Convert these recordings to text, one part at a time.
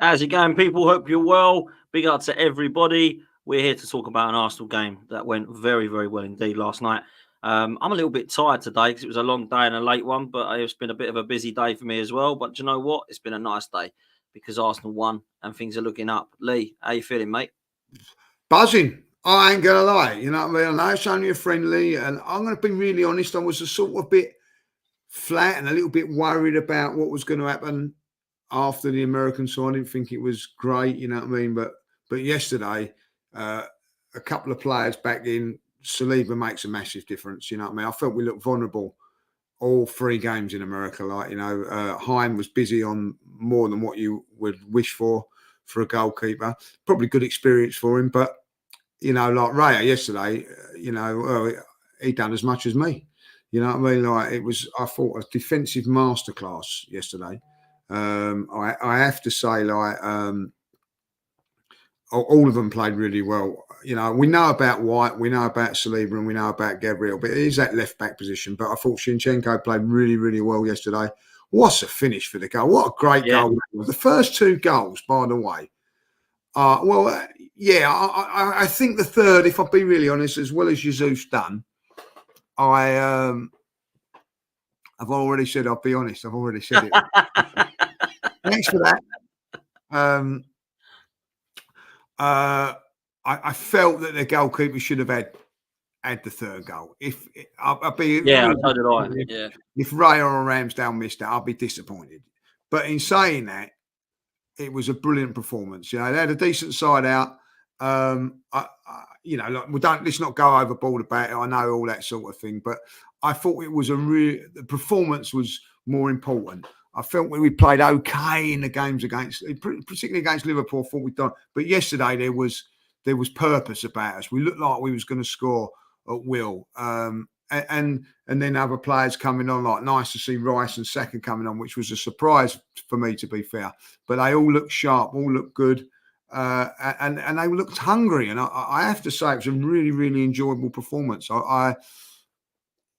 How's it going, people? Hope you're well. Big up to everybody. We're here to talk about an Arsenal game that went very, very well indeed last night. I'm a little bit tired today because it was a long day and a late one, but it's been a bit of a busy day for me as well. But do you know what? It's been a nice day because Arsenal won and things are looking up. Lee, how you feeling, mate? Buzzing. I ain't going to lie. You know what I mean? I know it's only a friendly, and I'm going to be really honest. I was a sort of bit flat and a little bit worried about what was going to happen after the American side. I didn't think it was great, you know what I mean? But yesterday, a couple of players back in, Saliba makes a massive difference, you know what I mean? I felt we looked vulnerable all 3 games in America. Like, you know, Hein was busy on more than what you would wish for a goalkeeper. Probably good experience for him, but, you know, like Raya yesterday, you know, he done as much as me. You know what I mean? Like, it was, I thought, a defensive masterclass yesterday. I have to say, like, all of them played really well. You know, we know about White, we know about Saliba, and we know about Gabriel, but it is that left back position. But I thought Zinchenko played really, really well yesterday. What's a finish for the goal? What a great goal! The first 2 goals, by the way. I think the third, if I'll be really honest, as well as Jesus done, I've already said, I'll be honest, I've already said it. Thanks for that. I felt that the goalkeeper should have had the third goal. So did I. Yeah. If Raya or Ramsdale missed it, I'd be disappointed. But in saying that, it was a brilliant performance. You know, they had a decent side out. You know, like, let's not go overboard about it. I know all that sort of thing, but I thought it was the performance was more important. I felt we played okay in the games particularly against Liverpool. I thought we'd done, but yesterday there was purpose about us. We looked like we was going to score at will, and then other players coming on. Like, nice to see Rice and Saka coming on, which was a surprise for me, to be fair. But they all looked sharp, all looked good, and they looked hungry. And I have to say, it was a really, really enjoyable performance.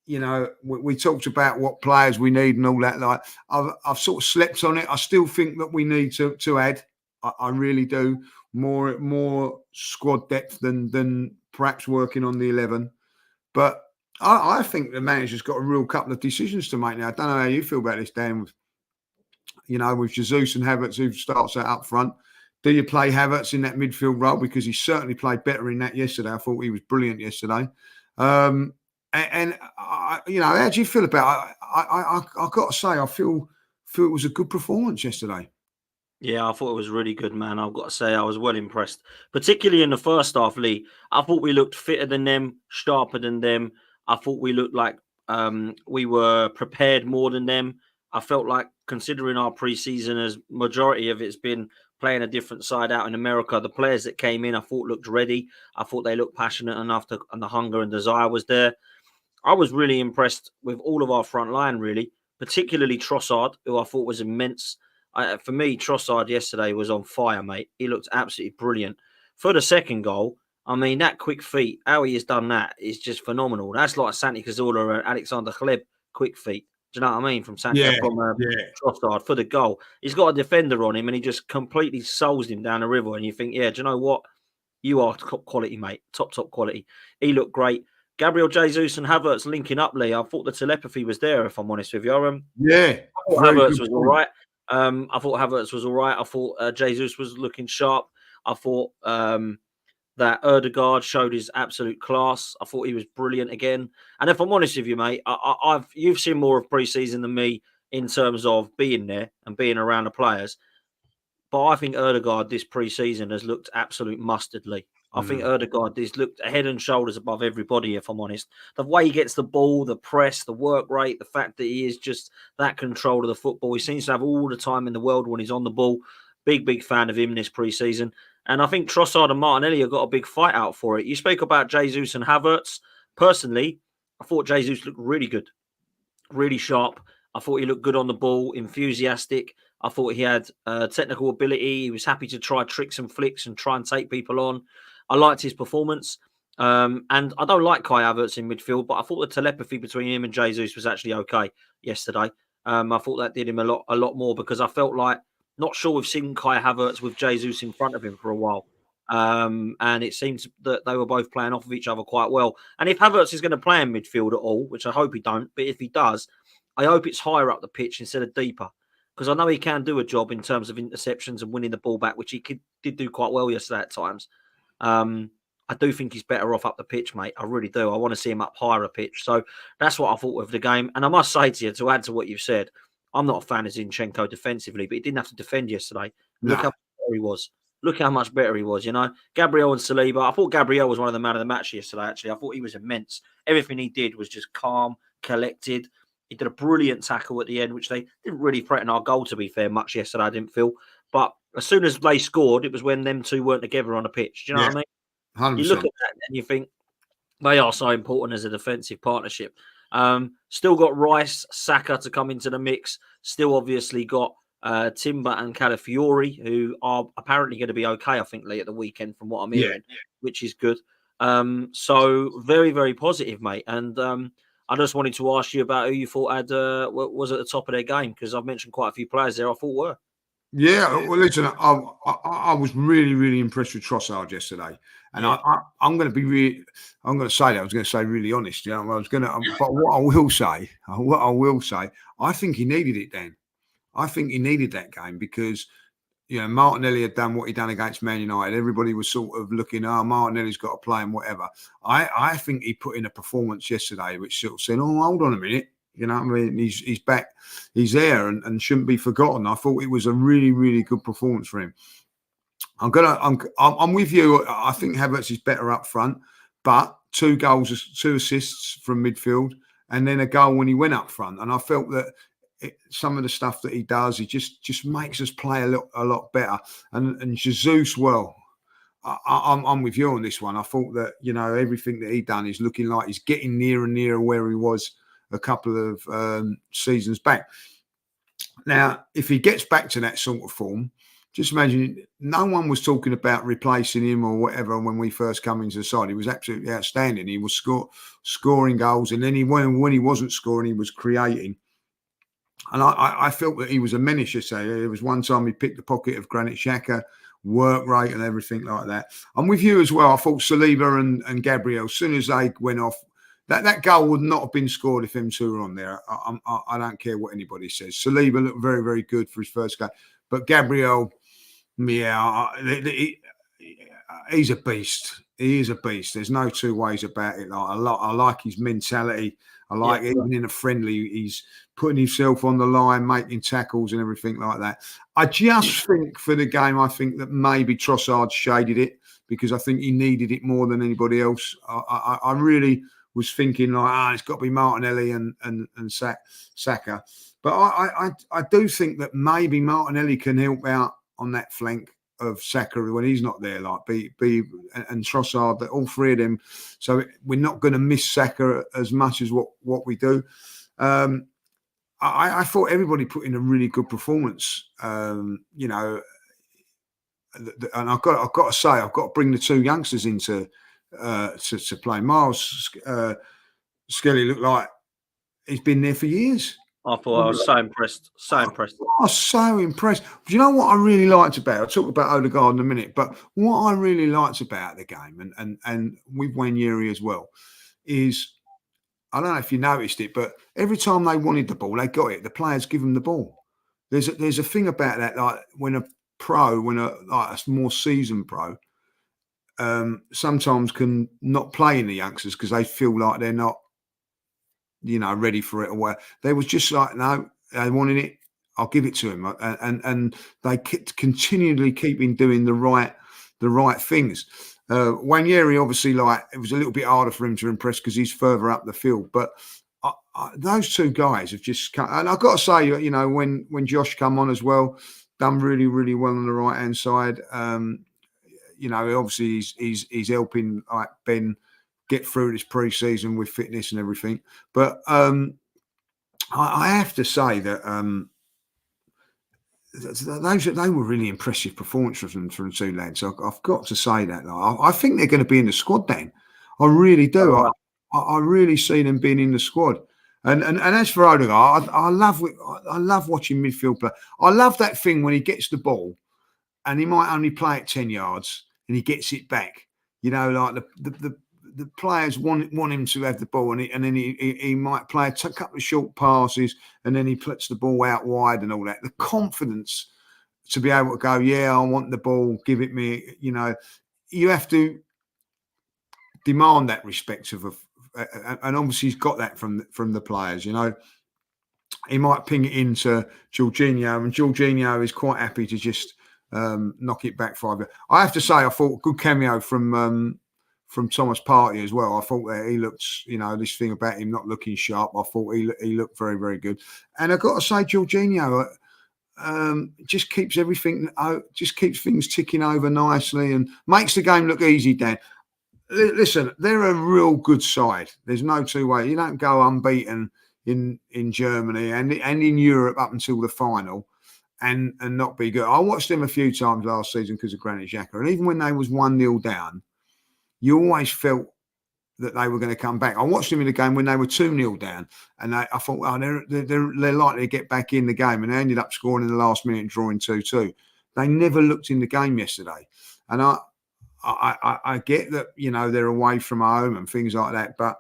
You know, we talked about what players we need and all that. Like, I've sort of slept on it. I still think that we need to add. I really do. More squad depth than perhaps working on the 11. But I think the manager's got a real couple of decisions to make now. I don't know how you feel about this, Dan. You know, with Jesus and Havertz, who starts that up front. Do you play Havertz in that midfield role? Because he certainly played better in that yesterday. I thought he was brilliant yesterday. You know, how do you feel about it? I've got to say, I feel it was a good performance yesterday. Yeah, I thought it was really good, man. I've got to say, I was well impressed, particularly in the first half, Lee. I thought we looked fitter than them, sharper than them. I thought we looked like we were prepared more than them. I felt like, considering our pre-season, as majority of it's been playing a different side out in America, the players that came in, I thought looked ready. I thought they looked passionate enough and the hunger and desire was there. I was really impressed with all of our front line, really, particularly Trossard, who I thought was immense. For me, Trossard yesterday was on fire, mate. He looked absolutely brilliant. For the second goal, I mean, that quick feet, how he has done that is just phenomenal. That's like Santi Cazorla and Alexander Hleb quick feet. Do you know what I mean? From Trossard for the goal. He's got a defender on him and he just completely souls him down the river. And you think, yeah, do you know what? You are top quality, mate. Top quality. He looked great. Gabriel Jesus and Havertz linking up, Lee. I thought the telepathy was there, if I'm honest with you. I thought Havertz was all right. I thought Jesus was looking sharp. I thought that Odegaard showed his absolute class. I thought he was brilliant again. And if I'm honest with you, mate, you've seen more of pre-season than me in terms of being there and being around the players. But I think Odegaard this pre-season has looked absolute mustardly. I think Odegaard has looked head and shoulders above everybody, if I'm honest. The way he gets the ball, the press, the work rate, the fact that he is just that control of the football. He seems to have all the time in the world when he's on the ball. Big fan of him this pre-season. And I think Trossard and Martinelli have got a big fight out for it. You spoke about Jesus and Havertz. Personally, I thought Jesus looked really good, really sharp. I thought he looked good on the ball, enthusiastic. I thought he had technical ability. He was happy to try tricks and flicks and try and take people on. I liked his performance. And I don't like Kai Havertz in midfield, but I thought the telepathy between him and Jesus was actually okay yesterday. I thought that did him a lot more because I felt like Not sure we've seen Kai Havertz with Jesus in front of him for a while. And it seems that they were both playing off of each other quite well. And if Havertz is going to play in midfield at all, which I hope he don't, but if he does, I hope it's higher up the pitch instead of deeper. Because I know he can do a job in terms of interceptions and winning the ball back, which he did do quite well yesterday at times. I do think he's better off up the pitch, mate. I really do. I want to see him up higher a pitch. So that's what I thought of the game. And I must say to you, to add to what you've said, I'm not a fan of Zinchenko defensively, but he didn't have to defend yesterday. Look how better he was. Look how much better he was, you know. Gabriel and Saliba. I thought Gabriel was one of the man of the match yesterday, actually. I thought he was immense. Everything he did was just calm, collected. He did a brilliant tackle at the end, which they didn't really threaten our goal, to be fair, much yesterday, I didn't feel. But as soon as they scored, it was when them two weren't together on the pitch. Do you know what I mean? 100%. You look at that and you think they are so important as a defensive partnership. Still got Rice, Saka to come into the mix. Still obviously got Timber and Calafiori, who are apparently going to be okay, I think, Lee, at the weekend from what I'm hearing, which is good. So very, very positive, mate. And I just wanted to ask you about who you thought had was at the top of their game, because I've mentioned quite a few players there I thought were. Yeah, well, listen, I was really, really impressed with Trossard yesterday, and I'm going to be I'm going to say that I was going to say really honest. You know, I was going to, but what I will say, I think he needed it, Dan. I think he needed that game because, you know, Martinelli had done what he done against Man United. Everybody was sort of looking, Martinelli's got to play and whatever. I think he put in a performance yesterday which sort of said, oh, hold on a minute. You know what I mean? He's back. He's there and shouldn't be forgotten. I thought it was a really, really good performance for him. I'm with you. I think Havertz is better up front, but 2 goals, 2 assists from midfield, and then a goal when he went up front. And I felt that some of the stuff that he does, he just makes us play a lot better. And Jesus, well, I'm with you on this one. I thought that, you know, everything that he done is looking like he's getting nearer and nearer where he was a couple of seasons back. Now, if he gets back to that sort of form, just imagine, no one was talking about replacing him or whatever when we first come into the side. He was absolutely outstanding. He was scoring goals, and then when he wasn't scoring, he was creating. And I felt that he was a menace yesterday. There was one time he picked the pocket of Granit Xhaka, work rate and everything like that. I'm with you as well. I thought Saliba and Gabriel, as soon as they went off, that goal would not have been scored if them two were on there. I don't care what anybody says. Saliba looked very, very good for his first game. But Gabriel, he's a beast. He is a beast. There's no two ways about it. I like his mentality. I like even in a friendly, he's putting himself on the line, making tackles and everything like that. I just think for the game, I think that maybe Trossard shaded it because I think he needed it more than anybody else. I really was thinking like, it's got to be Martinelli and Saka. But I do think that maybe Martinelli can help out on that flank of Saka when he's not there, like and Trossard, that all 3 of them. So we're not going to miss Saka as much as what we do. I thought everybody put in a really good performance. You know, and I've got to say, I've got to bring the 2 youngsters into to play. Miles Skelly looked like he's been there for years. I thought I was so impressed. So impressed. I was so impressed. Do you know what I really liked about it? I'll talk about Odegaard in a minute, but what I really liked about the game, and with Wanyeri as well, is, I don't know if you noticed it, but every time they wanted the ball, they got it. The players give them the ball. There's a thing about that, like when a more seasoned pro, sometimes can not play in the youngsters because they feel like they're not, you know, ready for it or what. They was just like, no, they wanted it, I'll give it to him, and they continually keep in doing the right things. Wanyeri, obviously, like, it was a little bit harder for him to impress because he's further up the field, but those 2 guys have just come, and I've got to say, you know, when Josh come on as well, done really, really well on the right hand side. You know, obviously he's helping like Ben get through this pre-season with fitness and everything. But I have to say that they were really impressive performances from the 2 lads. So I've got to say that. I think they're going to be in the squad, Dan. I really do. I really see them being in the squad. And as for Odegaard, I love watching midfield play. I love that thing when he gets the ball and he might only play it 10 yards and he gets it back. You know, like the players want him to have the ball, and then he might play a couple of short passes, and then he puts the ball out wide and all that. The confidence to be able to go, yeah, I want the ball, give it me. You know, you have to demand that respect and obviously he's got that from the players. You know, he might ping it into Jorginho, and Jorginho is quite happy to just knock it back 5 yards. I have to say, I thought a good cameo from Thomas Partey as well. I thought that he looked, you know, this thing about him not looking sharp. I thought he looked very, very good. And I've got to say, Jorginho just keeps everything, just keeps things ticking over nicely and makes the game look easy, Dan. Listen, they're a real good side. There's no two ways. You don't go unbeaten in Germany and in Europe up until the final and not be good. I watched them a few times last season because of Granit Xhaka, and even when they was 1-0 down, you always felt that they were going to come back. I watched them in the game when they were 2-0 down, and I thought, oh, they're likely to get back in the game, and they ended up scoring in the last minute and drawing 2-2. They never looked in the game yesterday, and I get that, you know, they're away from home and things like that, but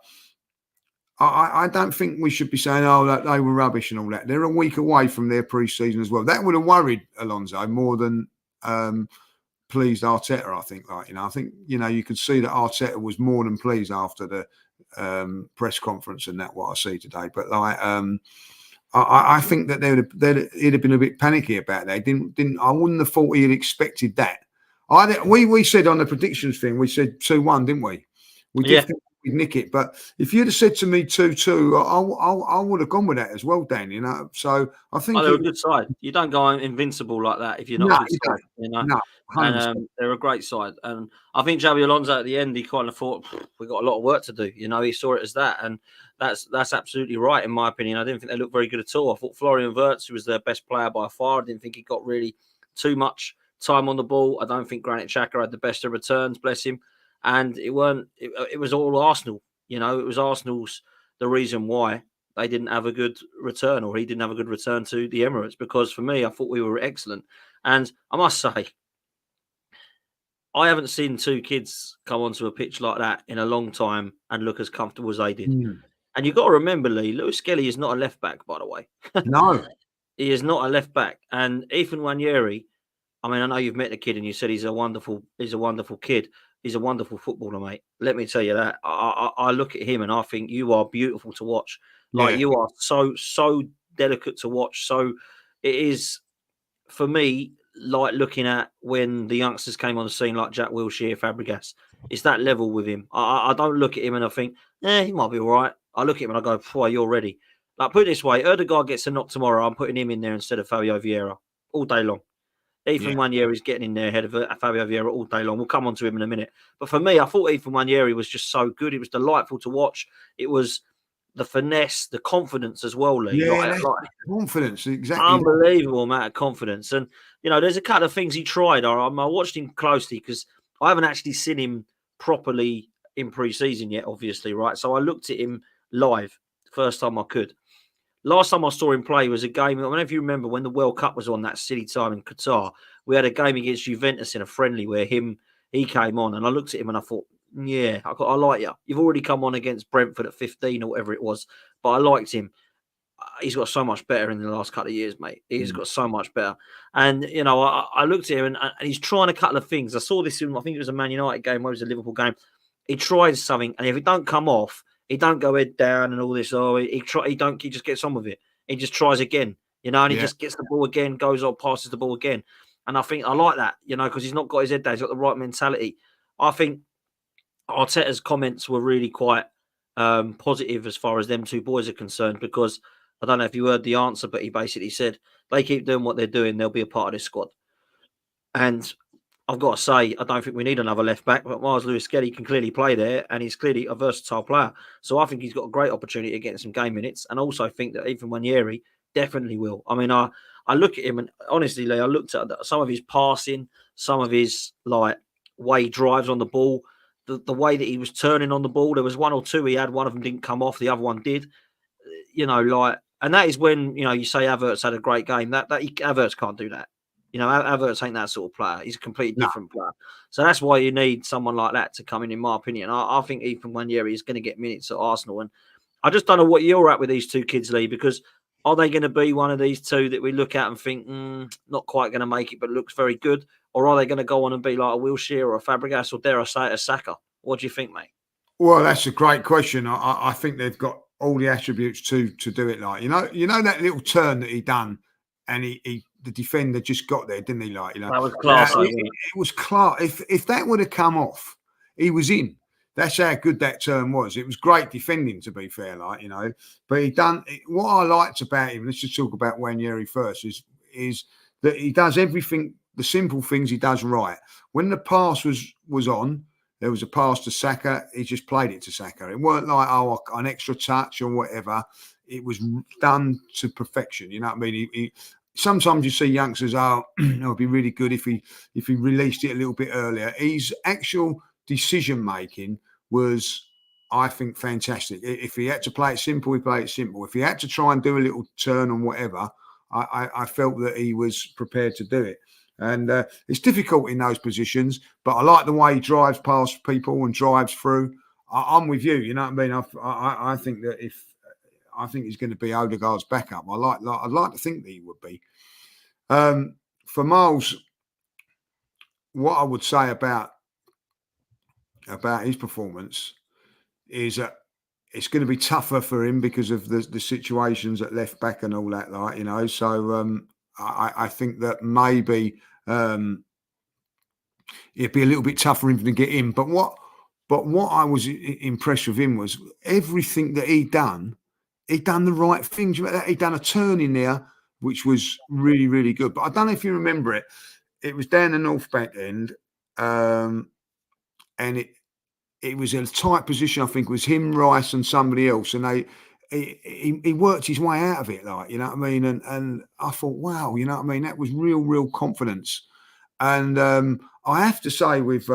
I don't think we should be saying, oh, that they were rubbish and all that. They're a week away from their pre-season as well. That would have worried Alonso more than pleased Arteta, I think. Like, you know, I think, you know, you could see that Arteta was more than pleased after the press conference and that what I see today. But like, I think that he'd have been a bit panicky about that. I wouldn't have thought he had expected that. We said on the predictions thing, we said 2-1, didn't we? We did think we'd nick it, but if you'd have said to me 2-2, I would have gone with that as well, Dan. You know, so I think they're a good side. You don't go invincible like that if you're not a good side, you know. No, and they're a great side, and I think Xabi Alonso at the end, he kind of thought we got a lot of work to do. You know, he saw it as that, and that's absolutely right in my opinion. I didn't think they looked very good at all. I thought Florian Wirtz, who was their best player by far, I didn't think he got really too much time on the ball. I don't think Granit Xhaka had the best of returns, bless him. And it was all Arsenal. You know, it was Arsenal's the reason why they didn't have a good return, or he didn't have a good return to the Emirates, because for me, I thought we were excellent. And I must say, I haven't seen two kids come onto a pitch like that in a long time and look as comfortable as they did. And you've got to remember, Lee, Lewis Skelly is not a left back, by the way. No. He is not a left back. And Ethan Nwaneri, I mean, I know you've met the kid and you said he's a wonderful kid. He's a wonderful footballer, mate. Let me tell you that. I look at him and I think you are beautiful to watch. Like, you are so delicate to watch. So it is, for me, like looking at when the youngsters came on the scene, like Jack Wilshere, Fabregas. It's that level with him. I don't look at him and I think, he might be all right. I look at him and I go, boy, you're ready. Like, put it this way, Odegaard gets a knock tomorrow. I'm putting him in there instead of Fabio Vieira all day long. Ethan Nwaneri is getting in there ahead of Fabio Vieira all day long. We'll come on to him in a minute. But for me, I thought Ethan Nwaneri was just so good. It was delightful to watch. It was the finesse, the confidence as well, Lee. Yeah, confidence, exactly. Unbelievable amount of confidence. And, you know, there's a couple of things he tried. I watched him closely because I haven't actually seen him properly in pre-season yet, obviously, right? So I looked at him live the first time I could. Last time I saw him play was a game, I don't know if you remember when the World Cup was on that silly time in Qatar. We had a game against Juventus in a friendly where he came on, and I looked at him and I thought, yeah, I like you. You've already come on against Brentford at 15 or whatever it was, but I liked him. He's got so much better in the last couple of years, mate. He's got so much better. And, you know, I looked at him and he's trying a couple of things. I saw this in, I think it was a Man United game, or it was a Liverpool game. He tries something, and if it don't come off, he don't go head down and all this. Oh, he just gets on with it. He just tries again, you know, and he just gets the ball again, goes on, passes the ball again. And I think I like that, you know, because he's not got his head down. He's got the right mentality. I think Arteta's comments were really quite positive as far as them two boys are concerned, because I don't know if you heard the answer, but he basically said, they keep doing what they're doing, they'll be a part of this squad. And I've got to say, I don't think we need another left back, but Miles Lewis-Skelly can clearly play there, and he's clearly a versatile player. So I think he's got a great opportunity to get some game minutes, and also think that Ethan Nwaneri definitely will. I mean, I look at him, and honestly, Lee, I looked at some of his passing, some of his like way he drives on the ball, the way that he was turning on the ball. There was one or two he had, one of them didn't come off, the other one did. and that is when you say Havertz had a great game. Havertz can't do that. Havertz ain't that sort of player. He's a completely different player. So that's why you need someone like that to come in my opinion. I think Ethan Nwaneri is going to get minutes at Arsenal, and I just don't know what you're at with these two kids, Lee, because are they going to be one of these two that we look at and think, not quite going to make it, but looks very good? Or are they going to go on and be like a Wilshere or a Fabregas or dare I say a Saka? What do you think, mate? Well, that's a great question. I think they've got all the attributes to do it. Like that little turn that he done, and the defender just got there, didn't he? That was class. It was class. If that would have come off, he was in. That's how good that turn was. It was great defending, to be fair, But he done what I liked about him. Let's just talk about Nwaneri first. Is that he does everything, the simple things he does right. When the pass was on, there was a pass to Saka. He just played it to Saka. It weren't like an extra touch or whatever. It was done to perfection. You know what I mean? Sometimes you see youngsters, it would be really good if he released it a little bit earlier. His actual decision making was, I think, fantastic. If he had to play it simple, he played it simple. If he had to try and do a little turn and whatever, I felt that he was prepared to do it. And it's difficult in those positions, but I like the way he drives past people and drives through. I'm with you. You know what I mean? I think that I think he's going to be Odegaard's backup. I'd like to think that he would be. For Miles, what I would say about his performance is that it's going to be tougher for him because of the situations at left back and all that, So I think that maybe it'd be a little bit tougher for him to get in. But what I was impressed with him was everything that he'd done the right things. He'd done a turn in there, which was really, really good. But I don't know if you remember it. It was down the north back end, and it was in a tight position. I think it was him, Rice, and somebody else, and he worked his way out of it, you know what I mean? And I thought, wow, you know what I mean? That was real confidence. And I have to say with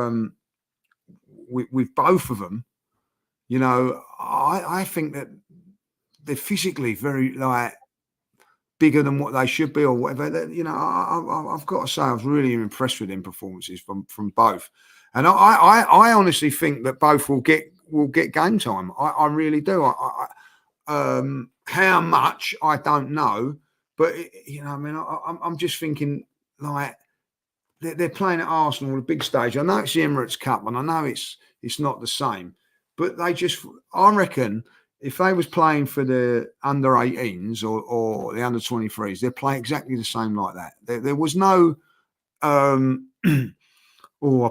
both of them, I think that they're physically very bigger than what they should be or whatever. I've got to say I was really impressed with them performances from both. And I honestly think that both will get game time. I really do. How much I don't know, but I'm just thinking they're playing at Arsenal on a big stage. I know it's the Emirates Cup, and I know it's not the same, but I reckon if they was playing for the under 18s or the under 23s, they'd play exactly the same like that. There was no I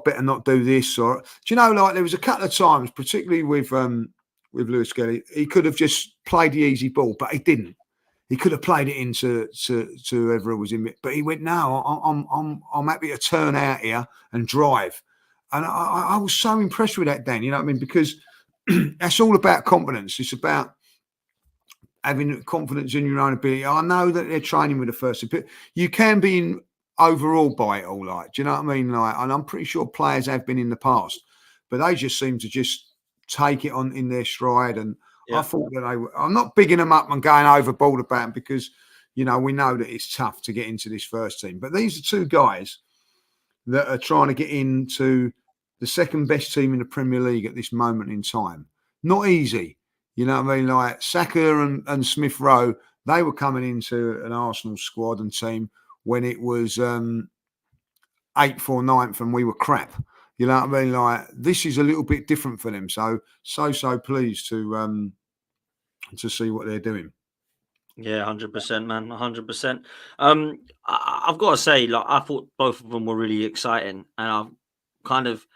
better not do this, or do you know, there was a couple of times, particularly with Lewis Kelly, he could have just played the easy ball, but he didn't. He could have played it into whoever was in it, but he went, no, I'm happy to turn out here and drive. And I was so impressed with that, Dan. You know what I mean? Because that's all about confidence. It's about having confidence in your own ability. I know that they're training with the first, but you can be overawed by it all, do you know what I mean? And I'm pretty sure players have been in the past, but they just seem to just take it on in their stride. And I thought that I'm not bigging them up and going overboard about them because, we know that it's tough to get into this first team. But these are two guys that are trying to get into the second best team in the Premier League at this moment in time. Not easy. You know what I mean? Saka and Smith-Rowe, they were coming into an Arsenal squad and team when it was 8th or 9th and we were crap. You know what I mean? This is a little bit different for them. So pleased to see what they're doing. Yeah, 100%, man, 100%. I've got to say, I thought both of them were really exciting, and I'm kind of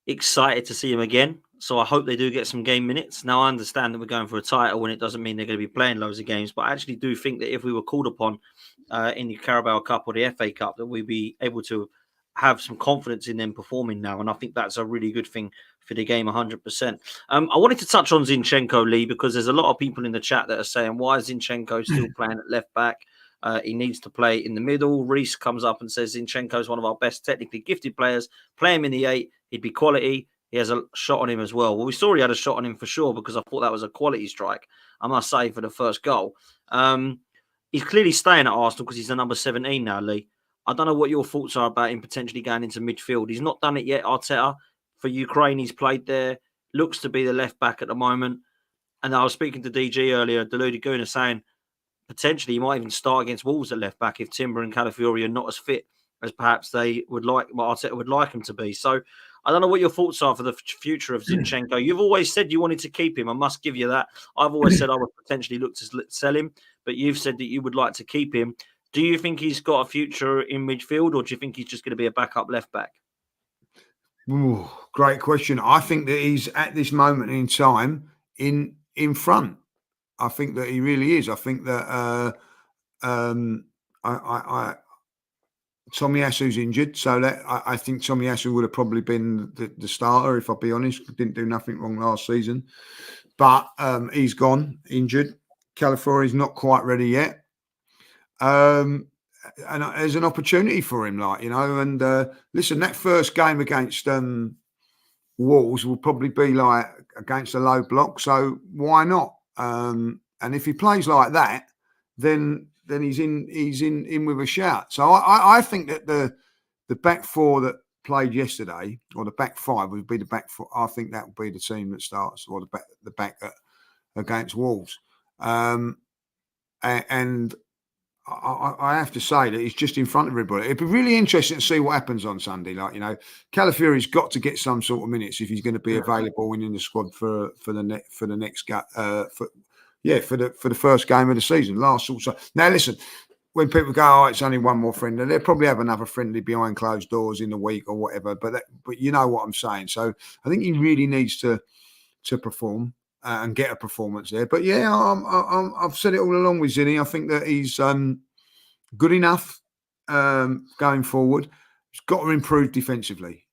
excited to see them again. So I hope they do get some game minutes. Now, I understand that we're going for a title, and it doesn't mean they're going to be playing loads of games, but I actually do think that if we were called upon in the Carabao Cup or the FA Cup, that we'd be able to have some confidence in them performing now. And I think that's a really good thing for the game, 100%. I wanted to touch on Zinchenko, Lee, because there's a lot of people in the chat that are saying, why is Zinchenko still playing at left back? He needs to play in the middle. Reese comes up and says Zinchenko is one of our best technically gifted players. Play him in the 8. He'd be quality. he has a shot on him as well. Well, we saw he had a shot on him for sure because I thought that was a quality strike, I must say, for the first goal. He's clearly staying at Arsenal because he's the number 17 now, Lee. I don't know what your thoughts are about him potentially going into midfield. He's not done it yet, Arteta. For Ukraine, he's played there. Looks to be the left back at the moment. And I was speaking to DG earlier, Deluded Guna, saying potentially he might even start against Wolves at left back if Timber and Calafiori are not as fit as perhaps they would like, what Arteta would like him to be. So I don't know what your thoughts are for the future of Zinchenko. You've always said you wanted to keep him. I must give you that. I've always said I would potentially look to sell him, but you've said that you would like to keep him. Do you think he's got a future in midfield, or do you think he's just going to be a backup left back? Ooh, great question. I think that he's at this moment in time in front. I think that he really is. I think that Tomiyasu's injured, so that I think Tomiyasu would have probably been the starter, if I'll be honest. Didn't do nothing wrong last season, but he's gone injured. Calafiori's not quite ready yet, and there's an opportunity for him, And listen, that first game against Wolves will probably be like against a low block, so why not? And if he plays like that, then he's in with a shout. So I think that the back four that played yesterday, or the back five, would be the back four. I think that will be the team that starts, or the back against Wolves. And I have to say that he's just in front of everybody. It'd be really interesting to see what happens on Sunday. Calafiori's got to get some sort of minutes if he's going to be available and in the squad for the next for the first game of the season. Now, listen, when people go, "Oh, it's only one more friendly," they'll probably have another friendly behind closed doors in the week or whatever. But you know what I'm saying. So I think he really needs to perform. And get a performance there. But yeah, I've said it all along with Zinni. I think that he's good enough going forward. He's got to improve defensively.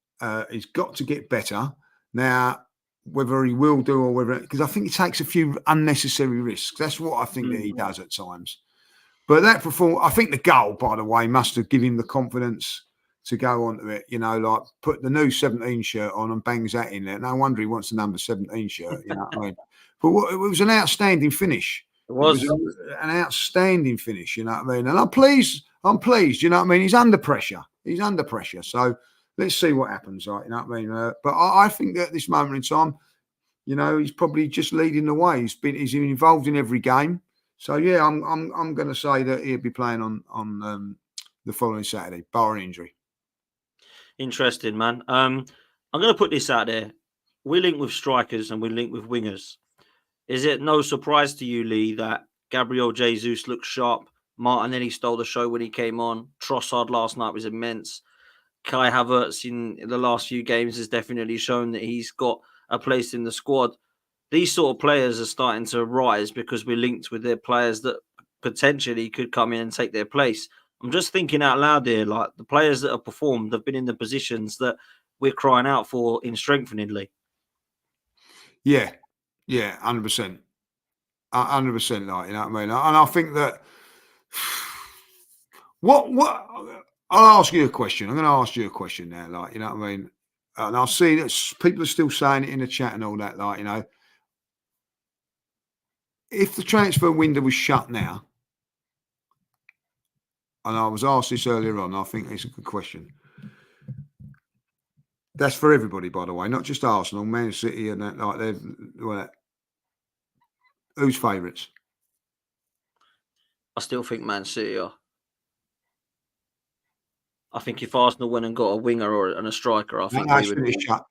He's got to get better. Now, whether he will do or whether, because I think he takes a few unnecessary risks. That's what I think that he does at times. But that performance, I think the goal, by the way, must have given him the confidence to go onto it, like put the new 17 shirt on and bangs that in there. No wonder he wants the number 17 shirt, you know what I mean? But it was an outstanding finish. It was an outstanding finish, you know what I mean? And I'm pleased, you know what I mean? He's under pressure. So let's see what happens, right? You know what I mean? But I think that at this moment in time, he's probably just leading the way. He's been involved in every game. So yeah, I'm going to say that he'll be playing on the following Saturday, barring injury. Interesting, man. I'm going to put this out there. We link with strikers and we link with wingers. Is it no surprise to you, Lee, that Gabriel Jesus looks sharp? Martinelli stole the show when he came on. Trossard last night was immense. Kai Havertz in the last few games has definitely shown that he's got a place in the squad. These sort of players are starting to rise because we're linked with their players that potentially could come in and take their place. I'm just thinking out loud here, like the players that have performed have been in the positions that we're crying out for in strengthening, Lee. Yeah, 100%. 100%, like, you know what I mean? And I think that what I'll ask you a question. I'm going to ask you a question now, like, you know what I mean? And I'll see that people are still saying it in the chat and all that, like, if the transfer window was shut now, and I was asked this earlier on, I think it's a good question. That's for everybody, by the way, not just Arsenal, Man City, and that. Like, who's favourites? I still think Man City are. I think if Arsenal went and got a winger and a striker, I think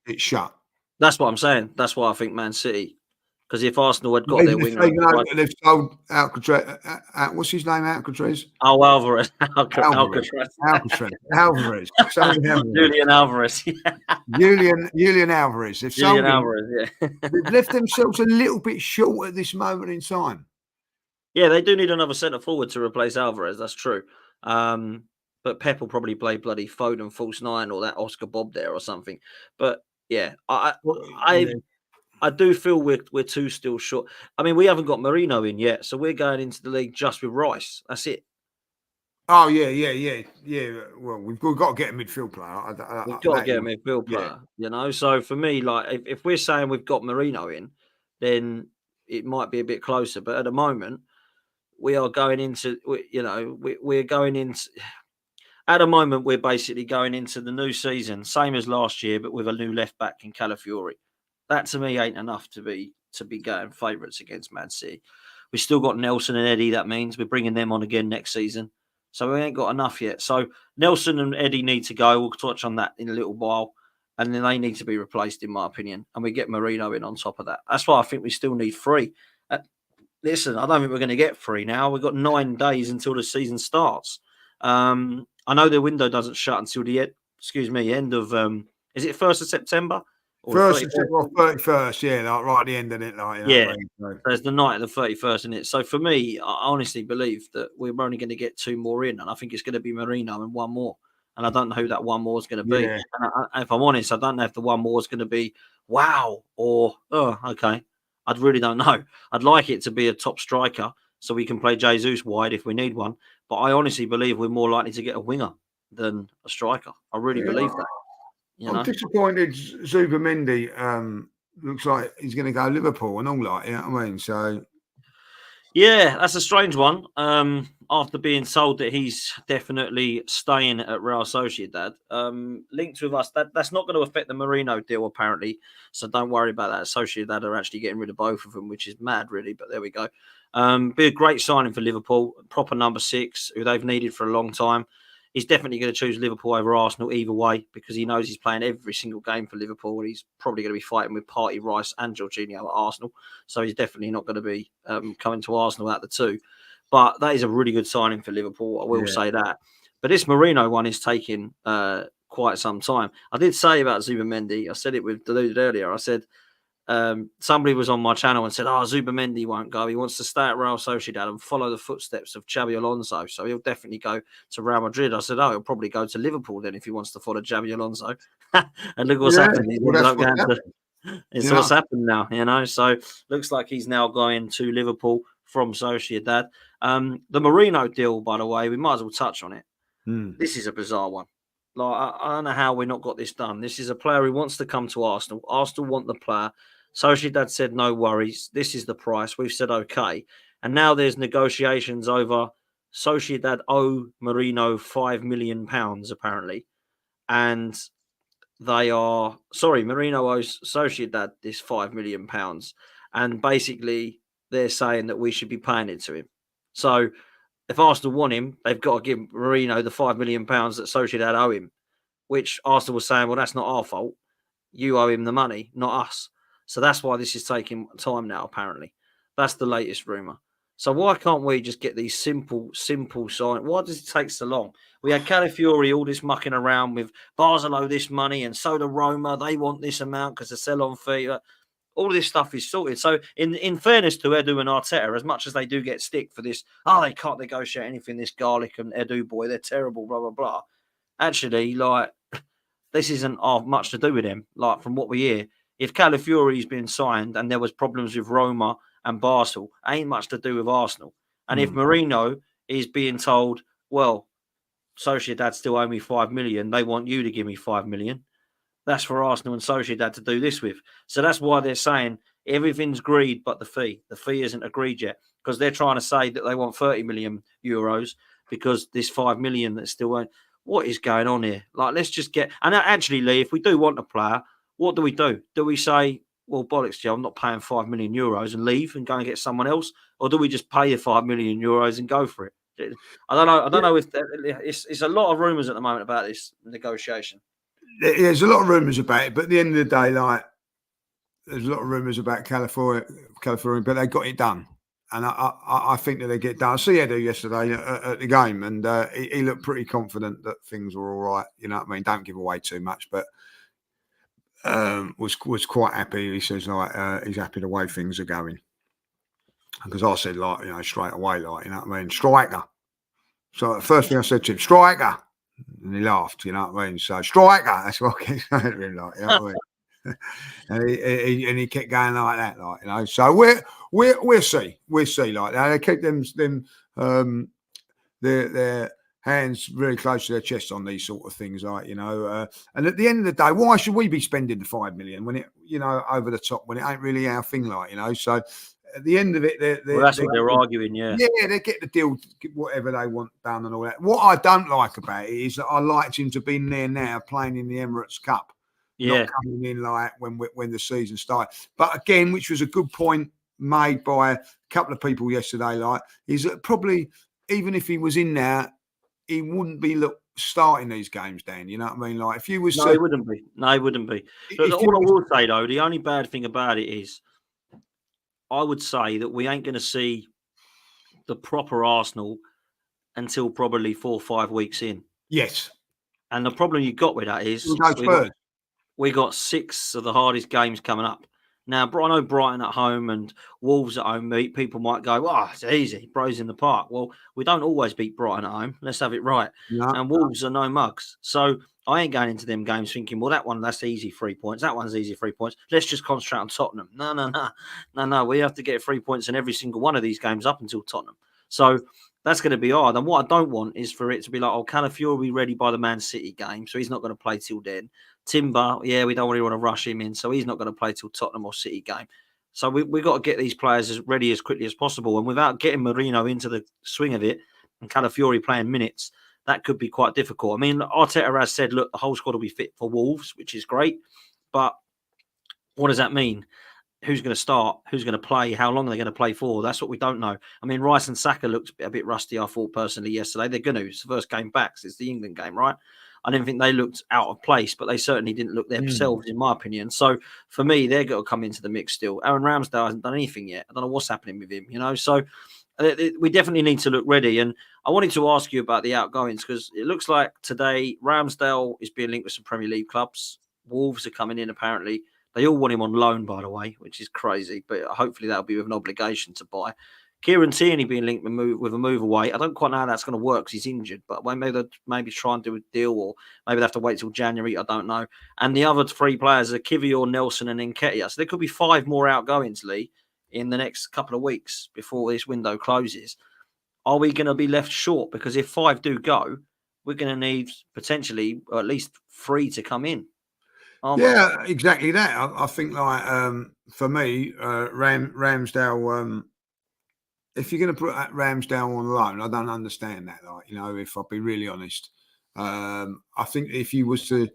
it's shut. That's what I'm saying. That's why I think Man City. Because if Arsenal had got their winger, they've sold Alcatraz. What's his name? Alcatraz. Oh, Alvarez. Alvarez. Julian Alvarez. Julian Alvarez. They've sold Alvarez. Yeah. They've left themselves a little bit short at this moment in time. Yeah, they do need another centre forward to replace Alvarez. That's true. But Pep will probably play bloody Foden false nine or that Oscar Bob there or something. But yeah, I do feel we're too still short. I mean, we haven't got Marino in yet, so we're going into the league just with Rice. That's it. Oh yeah. Well, we've got to get a midfield player. We've got to get a That midfield yeah. player, you know. So for me, like if we're saying we've got Marino in, then it might be a bit closer. But at the moment, we are going into, we're going into. At the moment, we're basically going into the new season, same as last year, but with a new left back in Calafiori. That to me ain't enough to be going favourites against Man City. We still got Nelson and Eddie. That means we're bringing them on again next season. So we ain't got enough yet. So Nelson and Eddie need to go. We'll touch on that in a little while. And then they need to be replaced, in my opinion. And we get Marino in on top of that. That's why I think we still need 3. Listen, I don't think we're going to get 3 now. We've got 9 days until the season starts. I know the window doesn't shut until the end of is it 1st of September? Or 1st of September or 31st, yeah, like right at the end of it, like yeah. There's the night of the 31st in it. So for me, I honestly believe that we're only going to get 2 more in, and I think it's going to be Marino and 1 more. And I don't know who that 1 more is going to be. Yeah. And if I'm honest, I don't know if the 1 more is going to be wow or okay. I really don't know. I'd like it to be a top striker so we can play Jesus wide if we need one. But I honestly believe we're more likely to get a winger than a striker. I really believe that. I'm disappointed Zubimendi looks like he's going to go Liverpool and all that, you know what I mean? So yeah, that's a strange one. After being told that he's definitely staying at Real Sociedad, linked with us, that's not going to affect the Marino deal apparently. So don't worry about that. Sociedad are actually getting rid of both of them, which is mad, really. But there we go. Be a great signing for Liverpool, proper number 6, who they've needed for a long time. He's definitely going to choose Liverpool over Arsenal either way because he knows he's playing every single game for Liverpool and he's probably going to be fighting with Partey, Rice and Jorginho at Arsenal. So he's definitely not going to be coming to Arsenal out the 2. But that is a really good signing for Liverpool. I will say that. But this Marino one is taking quite some time. I did say about Zubimendi, I said it with Deluded earlier. I said, somebody was on my channel and said, Zubimendi won't go. He wants to stay at Real Sociedad and follow the footsteps of Xabi Alonso. So he'll definitely go to Real Madrid. I said, he'll probably go to Liverpool then if he wants to follow Xabi Alonso. And look what's happened. It's what's happened now, you know. So looks like he's now going to Liverpool from Sociedad. The Marino deal, by the way, we might as well touch on it. This is a bizarre one. Like I don't know how we've not got this done. This is a player who wants to come to Arsenal. Arsenal want the player. Sociedad said no worries. This is the price. We've said okay. And now there's negotiations over Sociedad owe Marino £5 million apparently. And Marino owes Sociedad this £5 million. And basically they're saying that we should be paying it to him. So if Arsenal want him, they've got to give Marino the £5 million that Sociedad owe him, which Arsenal was saying, well, that's not our fault. You owe him the money, not us. So that's why this is taking time now, apparently. That's the latest rumour. So why can't we just get these simple sign? Why does it take so long? We had Calafiori all this mucking around with Barcelona this money and so do Roma. They want this amount because the sell-on fee. All this stuff is sorted. So in fairness to Edu and Arteta, as much as they do get stick for this, they can't negotiate anything, this Garlic and Edu boy, they're terrible, blah, blah, blah. Actually, like, this isn't much to do with them. Like, from what we hear, if Calafiori's been signed and there was problems with Roma and Basel, ain't much to do with Arsenal. And if Marino is being told, well, Sociedad still owe me $5 million, they want you to give me $5 million. That's for Arsenal and Sociedad to do this with. So that's why they're saying everything's agreed but the fee. The fee isn't agreed yet because they're trying to say that they want 30 million euros because this 5 million that's still won't. What is going on here? Like, let's just get. And actually, Lee, if we do want a player, what do we do? Do we say, well, bollocks, Joe, I'm not paying 5 million euros and leave and go and get someone else? Or do we just pay the 5 million euros and go for it? I don't know. I don't know if it's a lot of rumours at the moment about this negotiation. There's a lot of rumours about it, but at the end of the day, like, there's a lot of rumours about California, but they got it done. And I think that they get done. I see Edu yesterday at the game, and he looked pretty confident that things were all right. You know what I mean? Don't give away too much, but was quite happy. He says, like, he's happy the way things are going. Because I said, like, you know, straight away, like, you know what I mean? Striker. So the first thing I said to him, striker. And he laughed, you know what I mean? So, striker, that's what I kept saying to him, like, you know what I mean? and he kept going like that, like, you know. So we'll see, like that. They keep them their hands very close to their chest on these sort of things, like, you know. And at the end of the day, why should we be spending the 5 million when it, you know, over the top, when it ain't really our thing, like, you know? So at the end of it, That's what they're arguing, yeah. Yeah, they get the deal, whatever they want done and all that. What I don't like about it is that I liked him to be in there now playing in the Emirates Cup, not coming in like when the season started. But again, which was a good point made by a couple of people yesterday, like, is that probably even if he was in there, he wouldn't be starting these games, Dan. You know what I mean? Like, if you was, no, he wouldn't be. No, he wouldn't be. But all I will say though, the only bad thing about it is, I would say that we ain't going to see the proper Arsenal until probably 4 or 5 weeks in. Yes. And the problem you got with that is we got 6 of the hardest games coming up. Now, I know Brighton at home and Wolves at home, people might go, oh, it's easy, Bros in the park. Well, we don't always beat Brighton at home. Let's have it right. No. And Wolves are no mugs. So I ain't going into them games thinking, well, that's easy 3 points. That one's easy 3 points. Let's just concentrate on Tottenham. No. We have to get 3 points in every single one of these games up until Tottenham. So that's going to be hard. And what I don't want is for it to be like, oh, Calafiori will be ready by the Man City game, so he's not going to play till then. Timber, we don't really want to rush him in, so he's not going to play till Tottenham or City game. So we got to get these players as ready as quickly as possible. And without getting Marino into the swing of it and Calafiori playing minutes, that could be quite difficult. I mean, Arteta has said, look, the whole squad will be fit for Wolves, which is great. But what does that mean? Who's going to start? Who's going to play? How long are they going to play for? That's what we don't know. I mean, Rice and Saka looked a bit rusty, I thought, personally, yesterday. They're going to. It's the first game back. It's the England game, right? I didn't think they looked out of place, but they certainly didn't look themselves, in my opinion. So, for me, they're going to come into the mix still. Aaron Ramsdale hasn't done anything yet. I don't know what's happening with him, you know? So, we definitely need to look ready. And I wanted to ask you about the outgoings, because it looks like today Ramsdale is being linked with some Premier League clubs. Wolves are coming in, apparently. They all want him on loan, by the way, which is crazy, but hopefully that'll be with an obligation to buy. Kieran Tierney being linked with a move away. I don't quite know how that's going to work because he's injured, but maybe try and do a deal, or maybe they have to wait till January. I don't know. And the other 3 players are Kivior, Nelson, and Nketiah. So there could be 5 more outgoings, Lee, in the next couple of weeks before this window closes. Are we going to be left short? Because if 5 do go, we're going to need potentially at least 3 to come in. Yeah, exactly that. I think, like, for me, Ramsdale, if you're going to put Ramsdale on loan, I don't understand that. Like, you know, if I'll be really honest, I think if you was to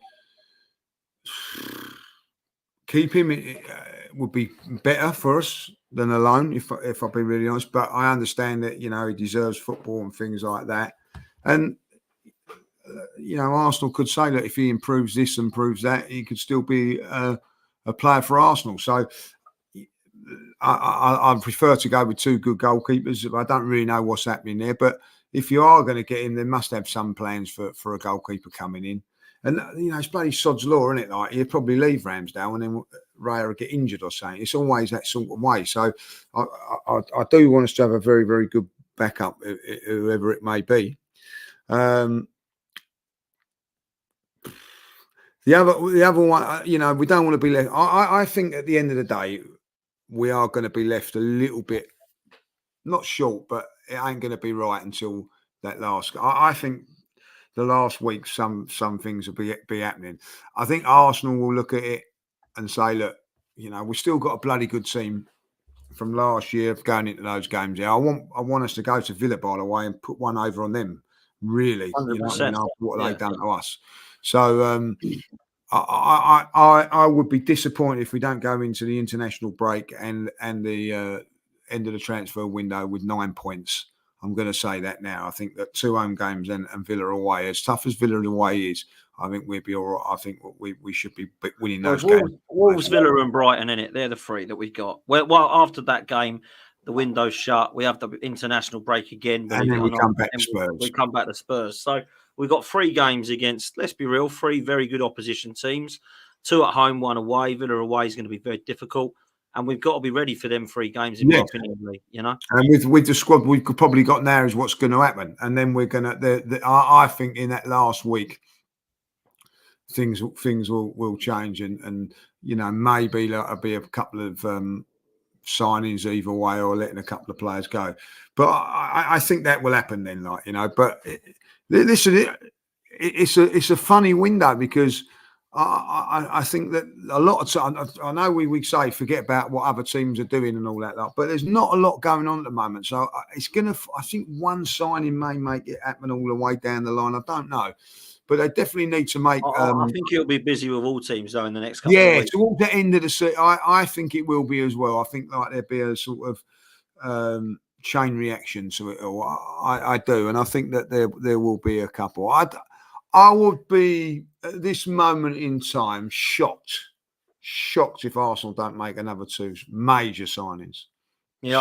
keep him, it would be better for us than a loan, if I'll be really honest. But I understand that, you know, he deserves football and things like that. And you know, Arsenal could say that if he improves this and improves that, he could still be a player for Arsenal. So I prefer to go with 2 good goalkeepers. I don't really know what's happening there, but if you are going to get him, they must have some plans for a goalkeeper coming in. And, you know, it's bloody sod's law, isn't it? Like, he'll probably leave Ramsdale and then Raya will get injured or something. It's always that sort of way. So I do want us to have a very, very good backup, whoever it may be. The other one, you know, we don't want to be left. I think at the end of the day, we are going to be left a little bit, not short, but it ain't going to be right until that last. I think the last week, some things will be happening. I think Arsenal will look at it and say, look, you know, we've still got a bloody good team from last year going into those games. Yeah, I want us to go to Villa, by the way, and put one over on them. Really, 100%. You know what I mean, after what they've done to us. So I would be disappointed if we don't go into the international break and the end of the transfer window with 9 points. I'm going to say that now. I think that 2 home games and Villa away, as tough as Villa away is, I think we'd be all right. I think we should be winning those games. Wolves, Villa, and Brighton, in it. They're the 3 that we've got. Well, after that game, the window's shut. We have the international break again, and then we come back to Spurs. We come back to Spurs. So we've got 3 games against, let's be real, 3 very good opposition teams. 2 at home, 1 away. Villa away is going to be very difficult. And we've got to be ready for them 3 games, in my opinion, you know. And with the squad we've probably got now is what's going to happen. And then we're going to, I think in that last week, things will change. And you know, maybe there'll be a couple of signings either way or letting a couple of players go. But I think that will happen then, like, you know. But listen, it's a funny window because I think that a lot of times, I know we say forget about what other teams are doing and all that, but there's not a lot going on at the moment. So it's going to, I think one signing may make it happen all the way down the line. I don't know. But they definitely need to make. I think he'll be busy with all teams though in the next couple of weeks. Towards the end of the season, I think it will be as well. I think like there'll be a sort of chain reaction to it all. I do, and I think that there will be a couple. I would be at this moment in time shocked if Arsenal don't make another 2 major signings. Yeah,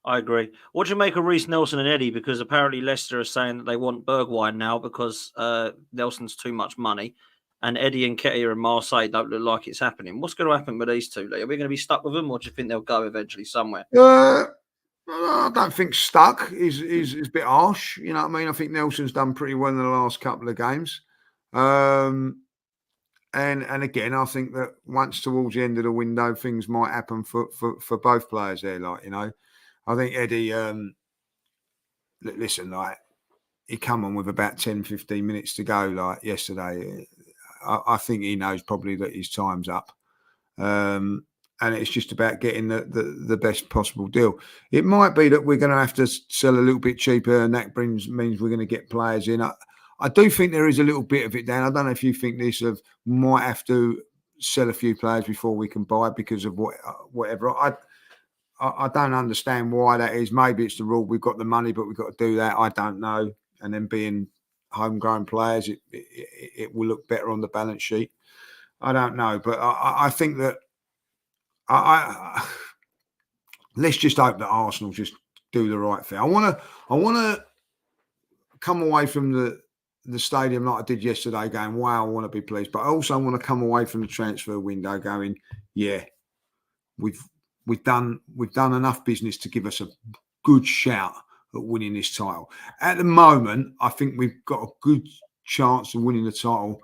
I agree. What do you make of Reece Nelson and Eddie? Because apparently Leicester are saying that they want Bergwijn now because Nelson's too much money, and Eddie and Nketiah and Marseille don't look like it's happening. What's going to happen with these two? Are we going to be stuck with them, or do you think they'll go eventually somewhere? I don't think stuck is a bit harsh. You know what I mean? I think Nelson's done pretty well in the last couple of games. And again, I think that once towards the end of the window, things might happen for both players there. Like, you know, I think Eddie, listen, like, he come on with about 10, 15 minutes to go, like yesterday. I think he knows probably that his time's up. And it's just about getting the best possible deal. It might be that we're going to have to sell a little bit cheaper, and that means we're going to get players in. I do think there is a little bit of it, Dan. I don't know if you think this might have to sell a few players before we can buy because of whatever. I don't understand why that is. Maybe it's the rule. We've got the money, but we've got to do that. I don't know. And then being homegrown players, it will look better on the balance sheet. I don't know, but I think that let's just hope that Arsenal just do the right thing. I want to come away from the stadium like I did yesterday, going, wow, I want to be pleased. But I also want to come away from the transfer window going, yeah, we've done enough business to give us a good shout at winning this title. At the moment, I think we've got a good chance of winning the title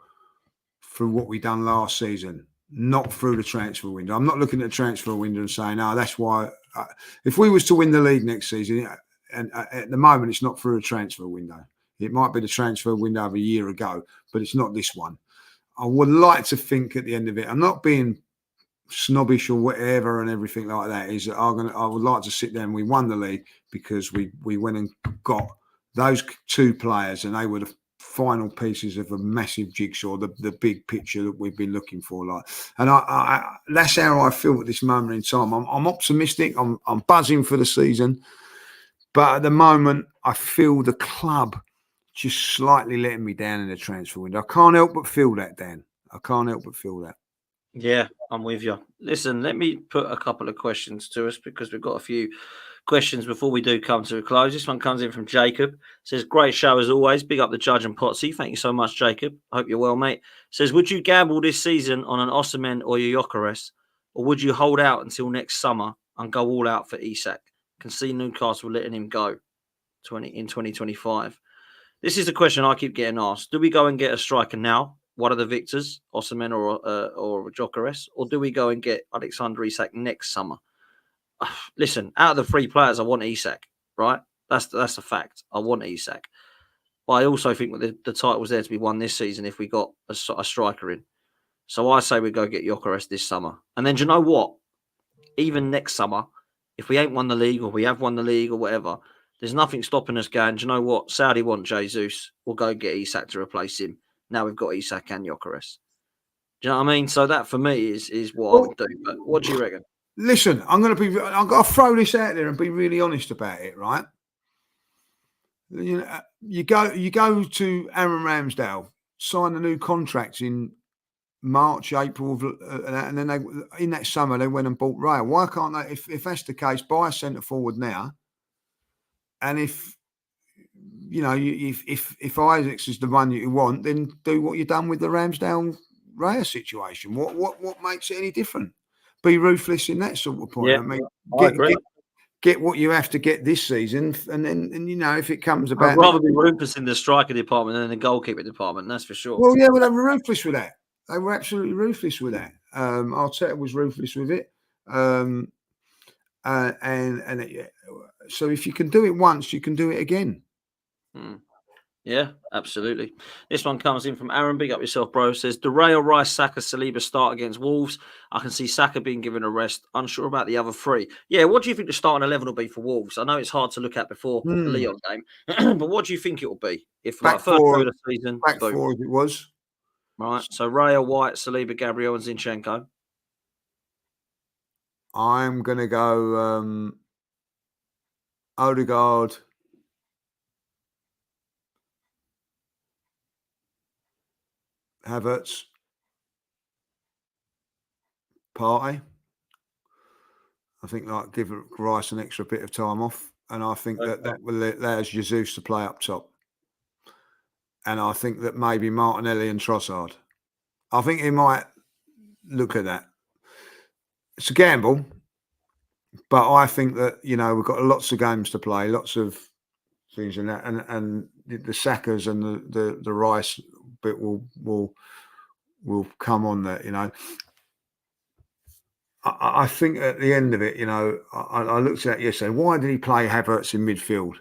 through what we've done last season, not through the transfer window. I'm not looking at the transfer window and saying, oh, that's why. If we was to win the league next season, and at the moment, it's not through a transfer window. It might be the transfer window of a year ago, but it's not this one. I would like to think at the end of it, I'm not being snobbish or whatever and everything like that, is that I would like to sit there and we won the league because we went and got those 2 players, and they were the final pieces of a massive jigsaw, the big picture that we've been looking for. Like, and I that's how I feel at this moment in time. I'm optimistic. I'm buzzing for the season, but at the moment I feel the club just slightly letting me down in the transfer window. I can't help but feel that, Dan. I can't help but feel that. Yeah, I'm with you. Listen, let me put a couple of questions to us because we've got a few questions before we do come to a close. This one comes in from Jacob. Says, great show as always. Big up the judge and Potsy. Thank you so much, Jacob. I hope you're well, mate. Says, would you gamble this season on an Osimhen or a Gyökeres, or would you hold out until next summer and go all out for Isak? Can see Newcastle letting him go in 2025. This is the question I keep getting asked. Do we go and get a striker now? One of the victors, Osimhen or Gyökeres, or do we go and get Alexander Isak next summer? Listen, out of the 3 players, I want Isak, right? That's a fact. I want Isak. But I also think that the title was there to be won this season if we got a striker in. So I say we go get Gyökeres this summer. And then do you know what? Even next summer, if we ain't won the league or we have won the league or whatever, there's nothing stopping us going, do you know what? Saudi want Jesus. We'll go get Isak to replace him. Now we've got Isak and Gyökeres. Do you know what I mean? So that for me is what I would do. But what do you reckon? Listen, I've got to throw this out there and be really honest about it, right? You know, you go to Aaron Ramsdale, sign a new contract in March, April, and then in that summer they went and bought Rail. Why can't they? If that's the case, buy a centre forward now. And if you know, if Isaacs is the one you want, then do what you've done with the Ramsdale Raya situation. What makes it any different? Be ruthless in that sort of point. Yeah, I mean, get what you have to get this season, and then you know, if it comes about, I'd rather be ruthless in the striker department than the goalkeeper department. That's for sure. Well, yeah, but they were ruthless with that. They were absolutely ruthless with that. Arteta was ruthless with it. So if you can do it once, you can do it again. Yeah, absolutely. This one comes in from Aaron. Big up yourself, bro. Says, De Gea, Rice, Saka, Saliba start against Wolves. I can see Saka being given a rest. Unsure about the other three. Yeah, what do you think the starting 11 will be for Wolves? I know it's hard to look at before the Lyon game, but what do you think it will be? If Back like first four, of the season, back four as it was. Right. So Raya, White, Saliba, Gabriel, and Zinchenko. I'm going to go Odegaard, Havertz, Partey. I think like give Rice an extra bit of time off, and I think that will allow Jesus to play up top. And I think that maybe Martinelli and Trossard. I think he might look at that. It's a gamble, but I think that we've got lots of games to play, lots of things in that, and the Sakas and the Rice bit will come on there. I think at the end of it, I looked at it yesterday. Why did he play Havertz in midfield?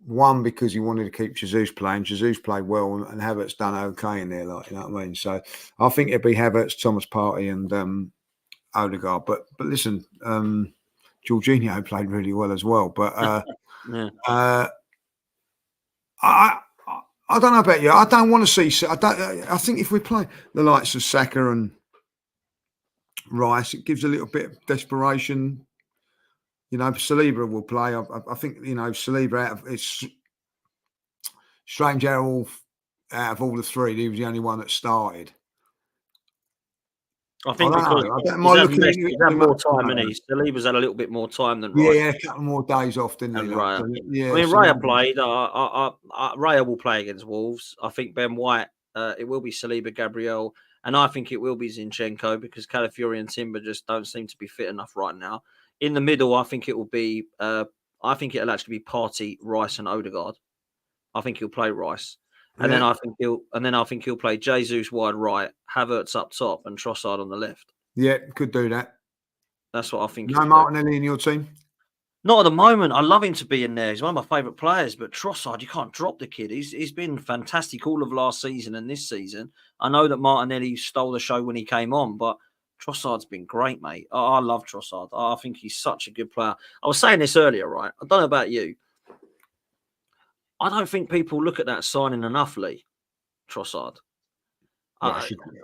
One, because he wanted to keep Jesus playing. Jesus played well, and Havertz done okay in there, like, you know what I mean? So I think it'd be Havertz, Thomas Partey, and Odegaard. But listen, Jorginho played really well as well. But I don't know about you. I don't want to see. I think if we play the likes of Saka and Rice, it gives a little bit of desperation. Saliba will play. I think Saliba it's strange out of all the three, he was the only one that started. I think because he's had more time, and Saliba's had a little bit more time than Raya. Yeah, a couple more days off, didn't he? Raya. Yeah, I mean, Raya played. Raya will play against Wolves. I think Ben White. It will be Saliba, Gabriel, and I think it will be Zinchenko because Calafiori and Timber just don't seem to be fit enough right now. In the middle, I think it will be. I think it'll actually be Partey, Rice, and Odegaard. I think he'll play Rice. And then I think he'll play Jesus wide right, Havertz up top, and Trossard on the left. Yeah, could do that. That's what I think. No Martinelli in your team? Not at the moment. I love him to be in there. He's one of my favourite players. But Trossard, you can't drop the kid. He's been fantastic all of last season and this season. I know that Martinelli stole the show when he came on, but Trossard's been great, mate. I love Trossard. I think he's such a good player. I was saying this earlier, right? I don't know about you. I don't think people look at that signing enough, Lee. Trossard.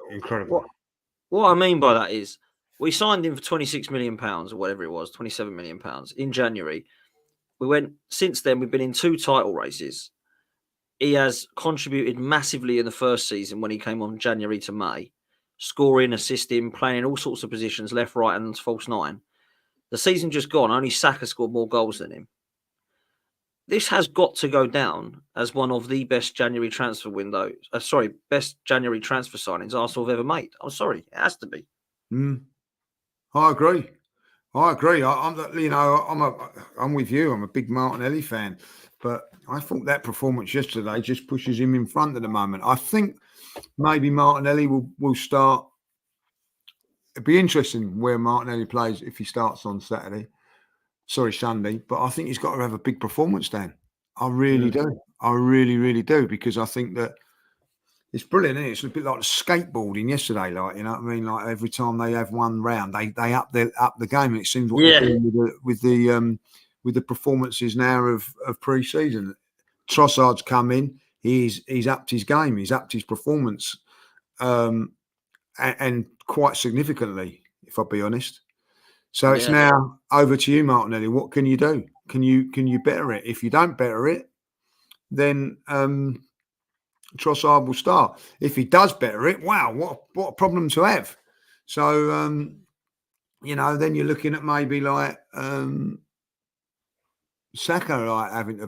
Incredible. What I mean by that is we signed him for £26 million or whatever it was, £27 million in January. Since then, we've been in 2 title races. He has contributed massively in the first season when he came on January to May, scoring, assisting, playing in all sorts of positions, left, right, and false nine. The season just gone, only Saka scored more goals than him. This has got to go down as one of the best January transfer best January transfer signings Arsenal have ever made. I'm sorry, it has to be. I agree. I'm with you. I'm a big Martinelli fan, but I thought that performance yesterday just pushes him in front at the moment. I think maybe Martinelli will start. It'd be interesting where Martinelli plays if he starts on Sunday, but I think he's got to have a big performance, Dan. I really do. I really, really do, because I think that it's brilliant, isn't it? It's a bit like skateboarding yesterday, like, you know what I mean? Like every time they have one round, they up the game, and it seems what they're doing with the performances now of pre-season. Trossard's come in, he's upped his game, he's upped his performance, and quite significantly, if I'll be honest. So it's now over to you, Martinelli. What can you do? Can you better it? If you don't better it, then Trossard will start. If he does better it, wow, what a problem to have. So then you're looking at maybe like Saka like having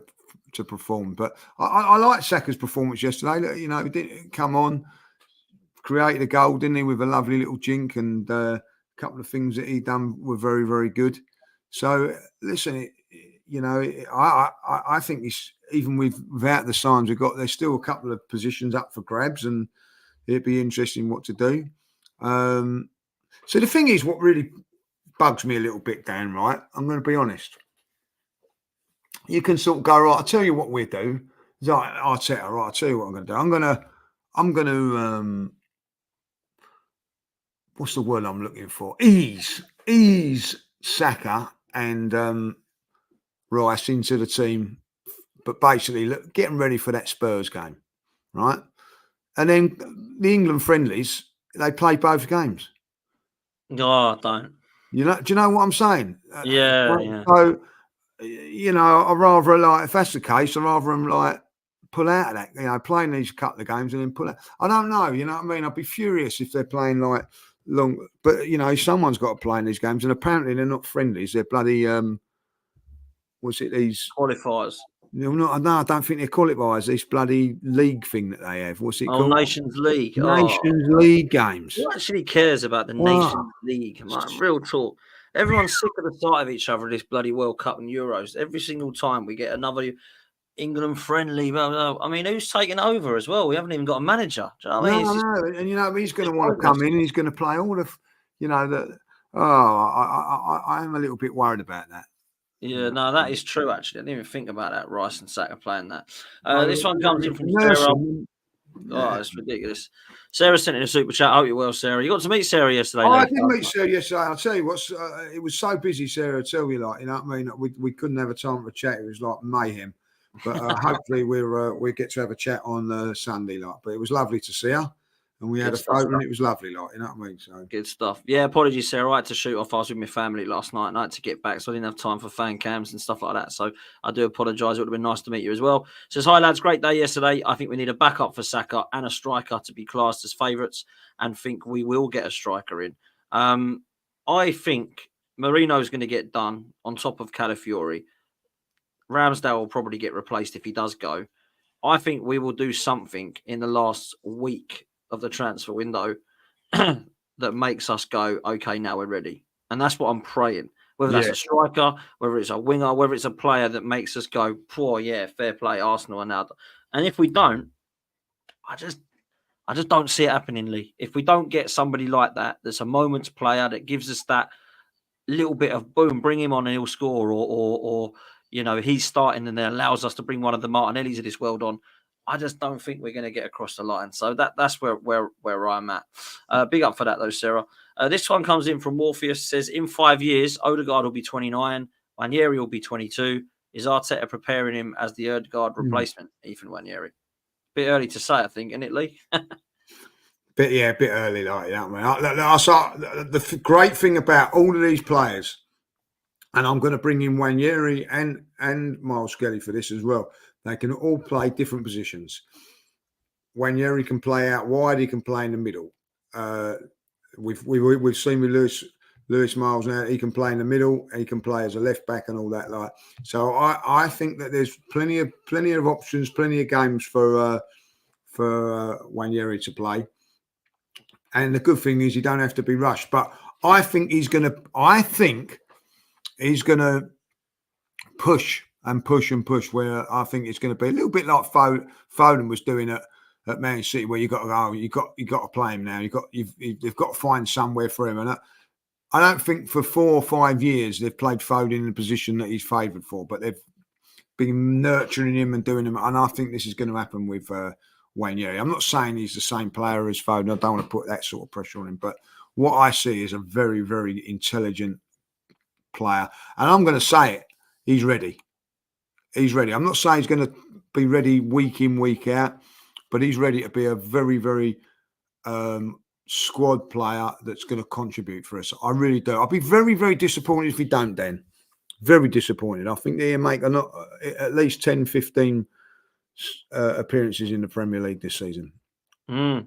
to perform. But I like Saka's performance yesterday. He didn't come on, created a goal, didn't he, with a lovely little jink, and couple of things that he done were very, very good. So listen, I think he's, even without the signs we've got, there's still a couple of positions up for grabs, and it'd be interesting what to do. So the thing is, what really bugs me a little bit, Dan, right? I'm going to be honest. You can sort of go, right, I'll tell you what we do. Right, Arteta, right, I'll tell you what I'm going to do. I'm going to what's the word I'm looking for? Ease Saka and Rice into the team, but basically getting ready for that Spurs game, right? And then the England friendlies, they play both games. Oh, don't. You know, do you know what I'm saying? Yeah. So, you know, I'd rather, like, if that's the case, I'd rather them, like, pull out of that, you know, playing these couple of games and then pull out. I don't know, you know what I mean? I'd be furious if they're playing, like, long, but, you know, someone's got to play in these games, and apparently they're not friendlies. They're bloody, what's it, these Qualifiers. no, I don't think they're qualifiers. This bloody league thing that they have. What's it called? Nations League. Nations League games. Who actually cares about the Nations League? Man, real talk. Everyone's sick of the sight of each other. This bloody World Cup and Euros. Every single time we get another England friendly. I mean, who's taking over as well? We haven't even got a manager. Do you know what I mean? No. And you know, he's going to want to come in and he's going to play all of, you know, the. I am a little bit worried about that. Yeah, no, that is true, actually. I didn't even think about that, Rice and Saka playing that. This one comes in from Sarah. Oh, it's ridiculous. Sarah sent in a super chat. I hope you're well, Sarah. You got to meet Sarah yesterday. I did meet Sarah yesterday. I'll tell you what, it was so busy, Sarah, I tell you, like, you know what I mean? We couldn't have a time for a chat. It was like mayhem. But hopefully we'll get to have a chat on Sunday, like. But it was lovely to see her. And we had a photo and it was lovely, like, you know what I mean? So good stuff. Yeah, apologies, Sarah. I had to shoot off. I was with my family last night and I had to get back, so I didn't have time for fan cams and stuff like that. So I do apologise. It would have been nice to meet you as well. Says, hi, lads. Great day yesterday. I think we need a backup for Saka and a striker to be classed as favourites, and think we will get a striker in. I think Marino's going to get done on top of Calafiori. Ramsdale will probably get replaced if he does go. I think we will do something in the last week of the transfer window that makes us go, okay, now we're ready. And that's what I'm praying. Whether that's a striker, whether it's a winger, whether it's a player that makes us go, poor, yeah, fair play, Arsenal are now. And if we don't, I just don't see it happening, Lee. If we don't get somebody like that, that's a moments player that gives us that little bit of boom, bring him on and he'll score, or you know, he's starting and then allows us to bring one of the Martinellis of this world on. I just don't think we're going to get across the line. So that's where I'm at. Big up for that, though, Sarah. This one comes in from Morpheus. Says, in 5 years, Odegaard will be 29. Ranieri will be 22. Is Arteta preparing him as the Odegaard replacement, Ethan Ranieri? Bit early to say, I think, isn't it, Lee? bit early, like, you know what I mean? I saw the great thing about all of these players, and I'm going to bring in Ranieri and Miles Skelly for this as well. They can all play different positions. Ranieri can play out wide. He can play in the middle. We've seen with Lewis Miles now. He can play in the middle. He can play as a left back and all that. Like, so I think that there's plenty of options, plenty of games for Ranieri to play. And the good thing is you don't have to be rushed. But I think he's going to push and push and push, where I think it's going to be a little bit like Foden was doing at Man City, where you got to go, you got to play him now. They've got to find somewhere for him. And I don't think for 4 or 5 years they've played Foden in the position that he's favoured for, but they've been nurturing him and doing him. And I think this is going to happen with Ranieri. I'm not saying he's the same player as Foden. I don't want to put that sort of pressure on him, but what I see is a very, very intelligent player. And I'm going to say it, he's ready. He's ready. I'm not saying he's going to be ready week in, week out, but he's ready to be a very, very squad player that's going to contribute for us. I really do. I'll be very, very disappointed if he don't, Dan. Very disappointed. I think they'll make at least 10, 15 appearances in the Premier League this season. Well,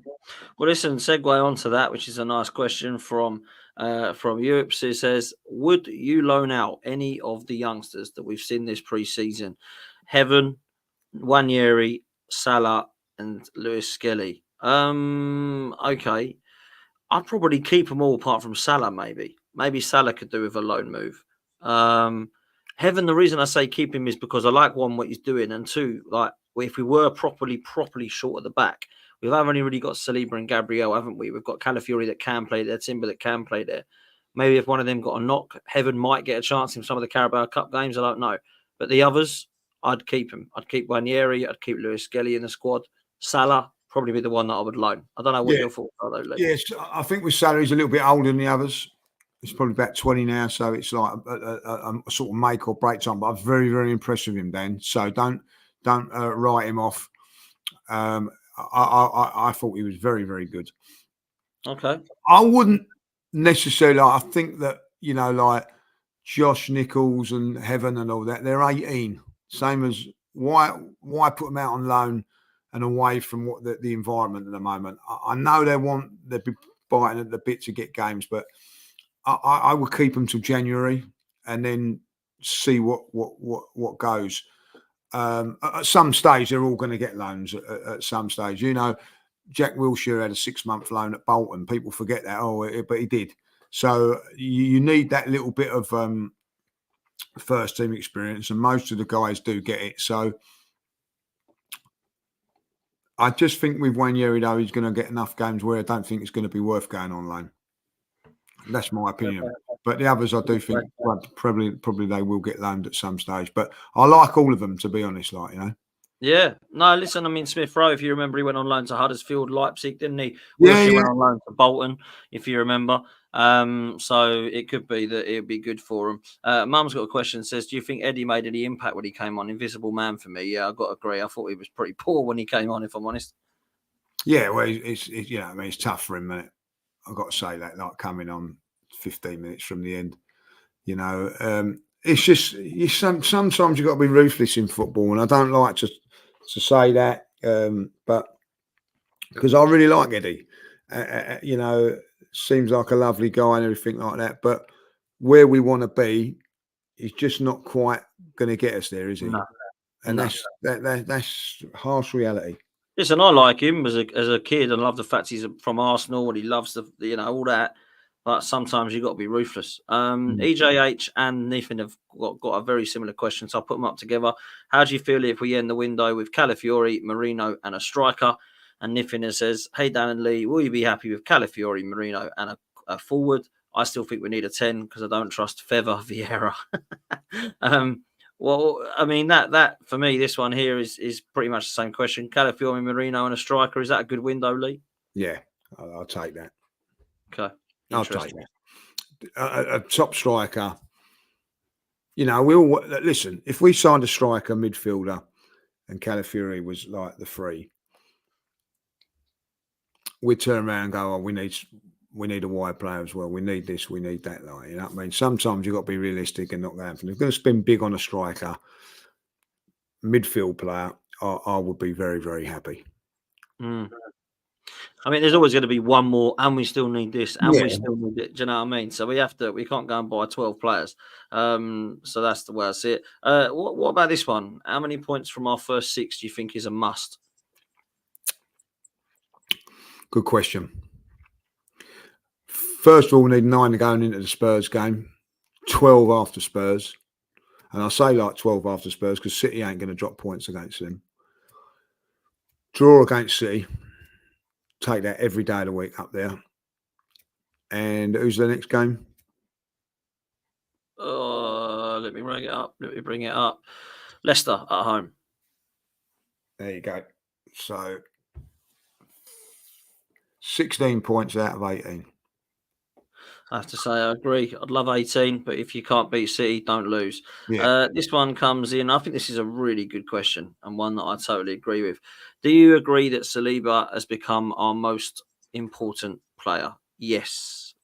listen, segue on to that, which is a nice question from Europe. It says, would you loan out any of the youngsters that we've seen this pre-season? Heaven, Ranieri, Salah, and Lewis Skelly. Okay. I'd probably keep them all apart from Salah, maybe. Maybe Salah could do with a loan move. Heaven, the reason I say keep him is because I like, one, what he's doing, and two, like, if we were properly short at the back, we've only really got Saliba and Gabriel, haven't we? We've got Calafiori that can play there, Timber that can play there. Maybe if one of them got a knock, Heaven might get a chance in some of the Carabao Cup games. I don't know. But the others, I'd keep him. I'd keep Ranieri. I'd keep Lewis Skelly in the squad. Salah, probably be the one that I would loan. I don't know what your thoughts are, though, Lee. Yes, I think with Salah, he's a little bit older than the others. He's probably about 20 now, so it's like a sort of make or break time. But I'm very, very impressed with him, Dan. So don't write him off. I thought he was very, very good. Okay. I wouldn't necessarily. I think that, like Josh Nichols and Heaven and all that, they're 18. Same as why put them out on loan and away from what the environment at the moment. I know they'd be biting at the bit to get games, but I would keep them till January and then see what goes. At some stage, they're all going to get loans. At some stage, Jack Wilshere had a 6-month loan at Bolton. People forget that. But he did. So you need that little bit of first team experience, and most of the guys do get it. So I just think with Ranieri, though, he's going to get enough games where I don't think it's going to be worth going on loan. That's my opinion. But the others, I do think probably they will get loaned at some stage. But I like all of them, to be honest. Yeah. No, listen, I mean, Smith-Rowe, if you remember, he went on loan to Huddersfield, Leipzig, didn't he? Yeah, He went on loan to Bolton, if you remember. So it could be that it would be good for him. Mum's got a question, says, do you think Eddie made any impact when he came on? Invisible man for me. Yeah, I've got to agree. I thought he was pretty poor when he came on, if I'm honest. Yeah, well, it's tough for him, isn't it? I've got to say that, like coming on 15 minutes from the end, it's just sometimes you've got to be ruthless in football, and I don't like to say that, but because I really like Eddie, seems like a lovely guy and everything like that, but where we want to be, he's just not quite going to get us there, is he? No. And that's harsh reality. Listen, I like him as a kid, and love the fact he's from Arsenal and he loves all that. But sometimes you've got to be ruthless. EJH and Nifin have got a very similar question, so I'll put them up together. How do you feel if we end the window with Calafiori, Marino, and a striker? And Nifin says, hey, Dan and Lee, will you be happy with Calafiori, Marino, and a forward? I still think we need a 10 because I don't trust Feather Vieira. Well, I mean, that for me, this one here is pretty much the same question. Calafiori, Marino, and a striker. Is that a good window, Lee? Yeah, I'll take that. Okay. I'll take that. A top striker. We all listen. If we signed a striker, midfielder, and Calafiori was like the free, we'd turn around and go, "Oh, we need a wide player as well. We need this. We need that." You know what I mean? Sometimes you've got to be realistic and not go for it. If you're going to spend big on a striker, midfield player, I would be very, very happy. I mean, there's always going to be one more, and we still need this, and we still need it. Do you know what I mean? So we can't go and buy 12 players. So that's the way I see it. What about this one? How many points from our first 6 do you think is a must? Good question. First of all, we need 9 going into the Spurs game, 12 after Spurs. And I say like 12 after Spurs because City ain't going to drop points against them. Draw against City. Take that every day of the week up there. And who's the next game? Let me bring it up. Leicester at home. There you go. So 16 points out of 18. I have to say, I agree. I'd love 18, but if you can't beat City, don't lose. Yeah. This one comes in. I think this is a really good question and one that I totally agree with. Do you agree that Saliba has become our most important player? Yes,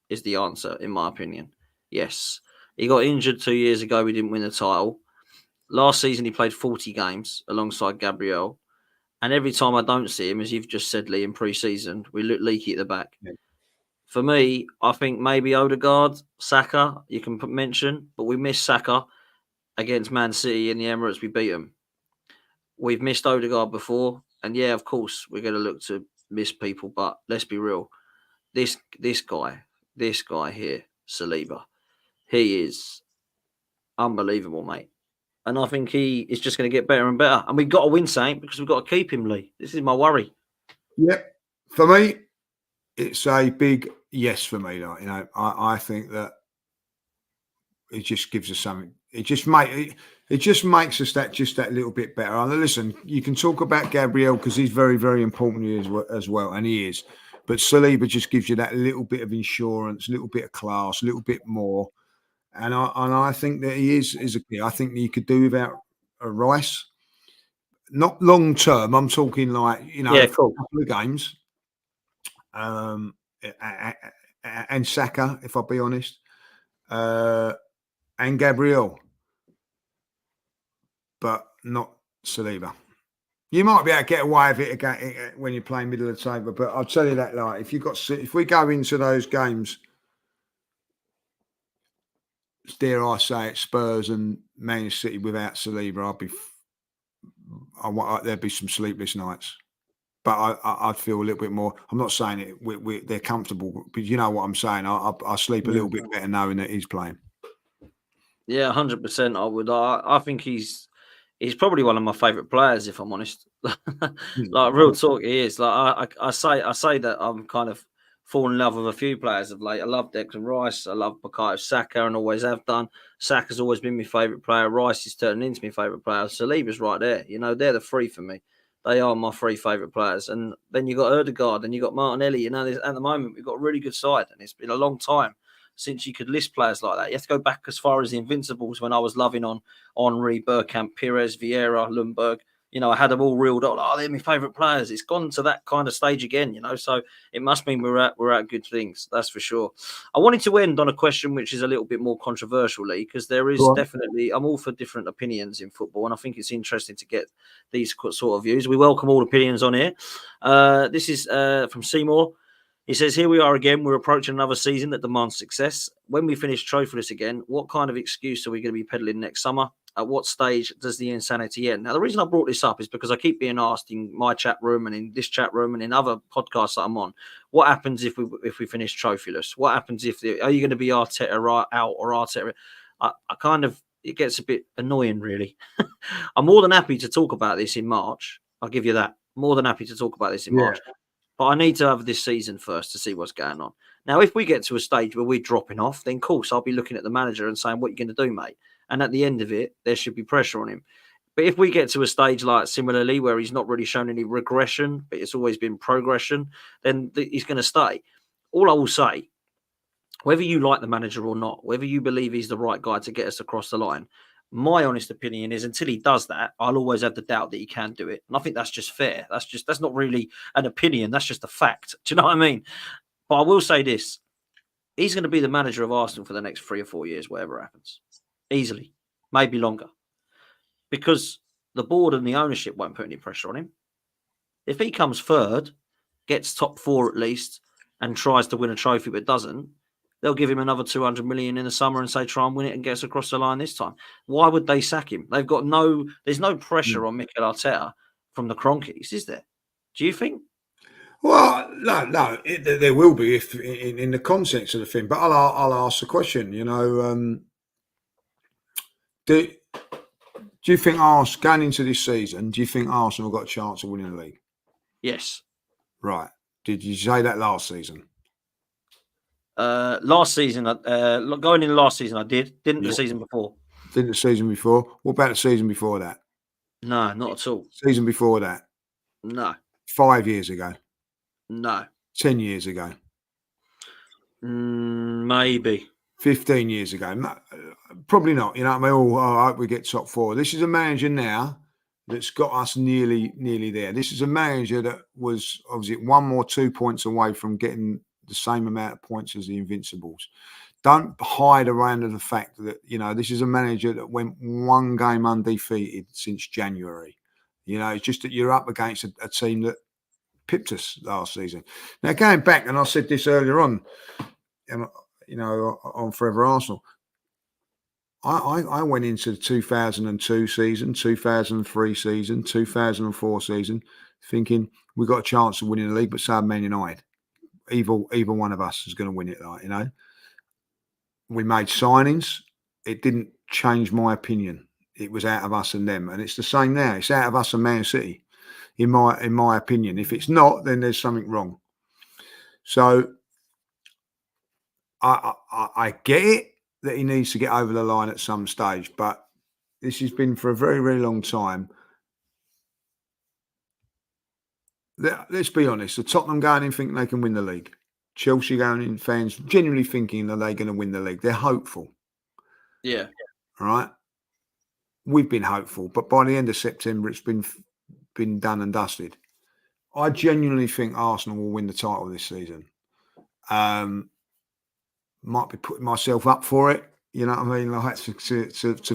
is the answer, in my opinion. Yes. He got injured 2 years ago. We didn't win the title. Last season, he played 40 games alongside Gabriel. And every time I don't see him, as you've just said, Lee, in pre-season, we look leaky at the back. Yeah. For me, I think maybe Odegaard, Saka, you can mention, but we missed Saka against Man City in the Emirates. We beat them. We've missed Odegaard before, and yeah, of course, we're going to look to miss people, but let's be real. This guy here, Saliba, he is unbelievable, mate. And I think he is just going to get better and better. And we've got to win, Saint, because we've got to keep him, Lee. This is my worry. Yep. For me, it's a big yes for me. Like, you know, I think that it just gives us something. It just makes us that little bit better. And listen, you can talk about Gabriel because he's very, very important as well, and he is. But Saliba just gives you that little bit of insurance, a little bit of class, a little bit more. And I think that he is a key. I think that you could do without a Rice. Not long term. I'm talking like, you know, Yeah, for cool. a couple of games. And Saka, if I'll be honest, and Gabriel, but not Saliba. You might be able to get away with it again when you're playing middle of the table, but I'll tell you that, like, if we go into those games, dare I say it, Spurs and Man City without Saliba, there'd be some sleepless nights. But I'd feel a little bit more. I'm not saying it. They're comfortable, but you know what I'm saying. I sleep a little bit better knowing that he's playing. Yeah, 100%. I would. I think he's probably one of my favourite players, if I'm honest. Like real talk, he is. Like I say that I'm kind of fallen in love with a few players of late. I love Declan Rice. I love Bukayo Saka, and always have done. Saka's always been my favourite player. Rice is turning into my favourite player. Saliba's right there. You know, they're the three for me. They are my three favourite players. And then you got Odegaard and you got Martinelli. You know, at the moment we've got a really good side, and it's been a long time since you could list players like that. You have to go back as far as the Invincibles when I was loving on Henri, Bergkamp, Pires, Vieira, Lundberg. You know, I had them all reeled up. Oh, they're my favourite players. It's gone to that kind of stage again, you know. So it must mean we're at good things. That's for sure. I wanted to end on a question which is a little bit more controversial, Lee, because there is definitely, I'm all for different opinions in football, and I think it's interesting to get these sort of views. We welcome all opinions on here. This is from Seymour. He says, here we are again. We're approaching another season that demands success. When we finish trophyless again, what kind of excuse are we going to be peddling next summer? At what stage does the insanity end? Now, the reason I brought this up is because I keep being asked in my chat room and in this chat room and in other podcasts that I'm on, what happens if we finish trophyless? What happens are you going to be Arteta out or Arteta? I kind of, it gets a bit annoying, really. I'm more than happy to talk about this in March. I'll give you that. More than happy to talk about this in March. But I need to have this season first to see what's going on. Now, if we get to a stage where we're dropping off, then of course I'll be looking at the manager and saying, what are you going to do, mate? And at the end of it, there should be pressure on him. But if we get to a stage like similarly where he's not really shown any regression, but it's always been progression, then he's going to stay. All I will say, whether you like the manager or not, whether you believe he's the right guy to get us across the line, my honest opinion is until he does that, I'll always have the doubt that he can do it. And I think that's just fair. That's not really an opinion. That's just a fact. Do you know what I mean? But I will say this. He's going to be the manager of Arsenal for the next 3 or 4 years, whatever happens. Easily. Maybe longer. Because the board and the ownership won't put any pressure on him. If he comes third, gets top 4 at least, and tries to win a trophy but doesn't, they'll give him another 200 million in the summer and say, try and win it and get us across the line this time. Why would they sack him? There's no pressure on Mikel Arteta from the Cronkies, is there? Do you think? Well, no, there will be if in the context of the thing. But I'll ask the question. You know, do you think going into this season? Do you think Arsenal got a chance of winning the league? Yes. Right. Did you say that last season? Last season, going in last season, I did. Didn't the season before? Didn't the season before? What about the season before that? No, not at all. Season before that? No. 5 years ago? No. 10 years ago? Maybe. 15 years ago? No, probably not. You know what I mean? I hope we get top 4. This is a manager now that's got us nearly there. This is a manager that was obviously 1 or 2 points away from getting the same amount of points as the Invincibles. Don't hide around the fact that, you know, this is a manager that went 1 game undefeated since January. You know, it's just that you're up against a team that pipped us last season. Now, going back, and I said this earlier on, you know, on Forever Arsenal, I went into the 2002 season, 2003 season, 2004 season, thinking we got a chance of winning the league, but so had Man United. Either one of us is going to win it, like, you know. We made signings. It didn't change my opinion. It was out of us and them, and it's the same now. It's out of us and Man City, in my opinion. If it's not, then there's something wrong. So I get it that he needs to get over the line at some stage, but this has been for a very, very long time. Let's be honest. The Tottenham going in thinking they can win the league. Chelsea going in, fans genuinely thinking that they're going to win the league. They're hopeful. Yeah. All right. We've been hopeful, but by the end of September, it's been done and dusted. I genuinely think Arsenal will win the title this season. Might be putting myself up for it. You know what I mean? Like to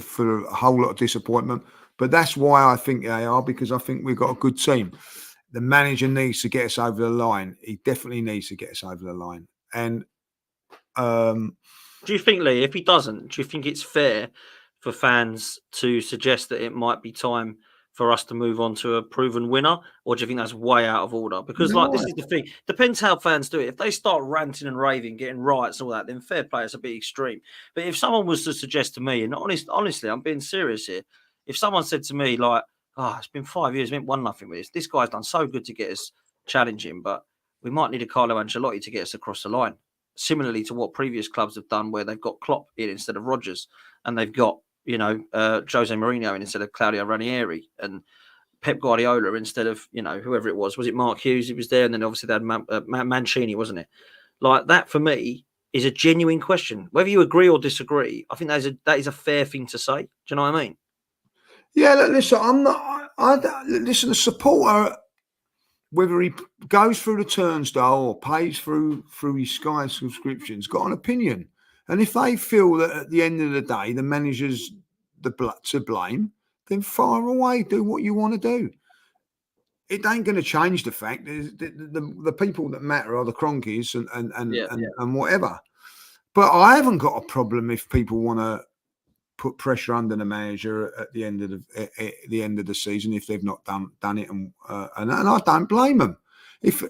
for a whole lot of disappointment. But that's why I think they are, because I think we've got a good team. The manager needs to get us over the line. He definitely needs to get us over the line. And do you think, Lee, if he doesn't, do you think it's fair for fans to suggest that it might be time for us to move on to a proven winner, or do you think that's way out of order? Because this is the thing. Depends how fans do it. If they start ranting and raving, getting riots and all that, then fair play, it's a bit extreme. But if someone was to suggest to me, and honestly, I'm being serious here, if someone said to me like, "Oh, it's been 5 years, we ain't won nothing with this. This guy's done so good to get us challenging, but we might need a Carlo Ancelotti to get us across the line." Similarly to what previous clubs have done, where they've got Klopp in instead of Rodgers, and they've got Jose Mourinho in instead of Claudio Ranieri, and Pep Guardiola instead of whoever it was. Was it Mark Hughes? He was there, and then obviously they had Mancini, wasn't it? Like that for me is a genuine question. Whether you agree or disagree, I think that is a fair thing to say. Do you know what I mean? Yeah, listen, I'm not. Listen, the supporter, whether he goes through the turnstile or pays through his Sky subscriptions, got an opinion. And if they feel that at the end of the day the manager's to blame, then fire away, do what you want to do. It ain't going to change the fact that the people that matter are the Cronkies and whatever. But I haven't got a problem if people want to put pressure under the manager at the end of the season if they've not done it, and I don't blame them. If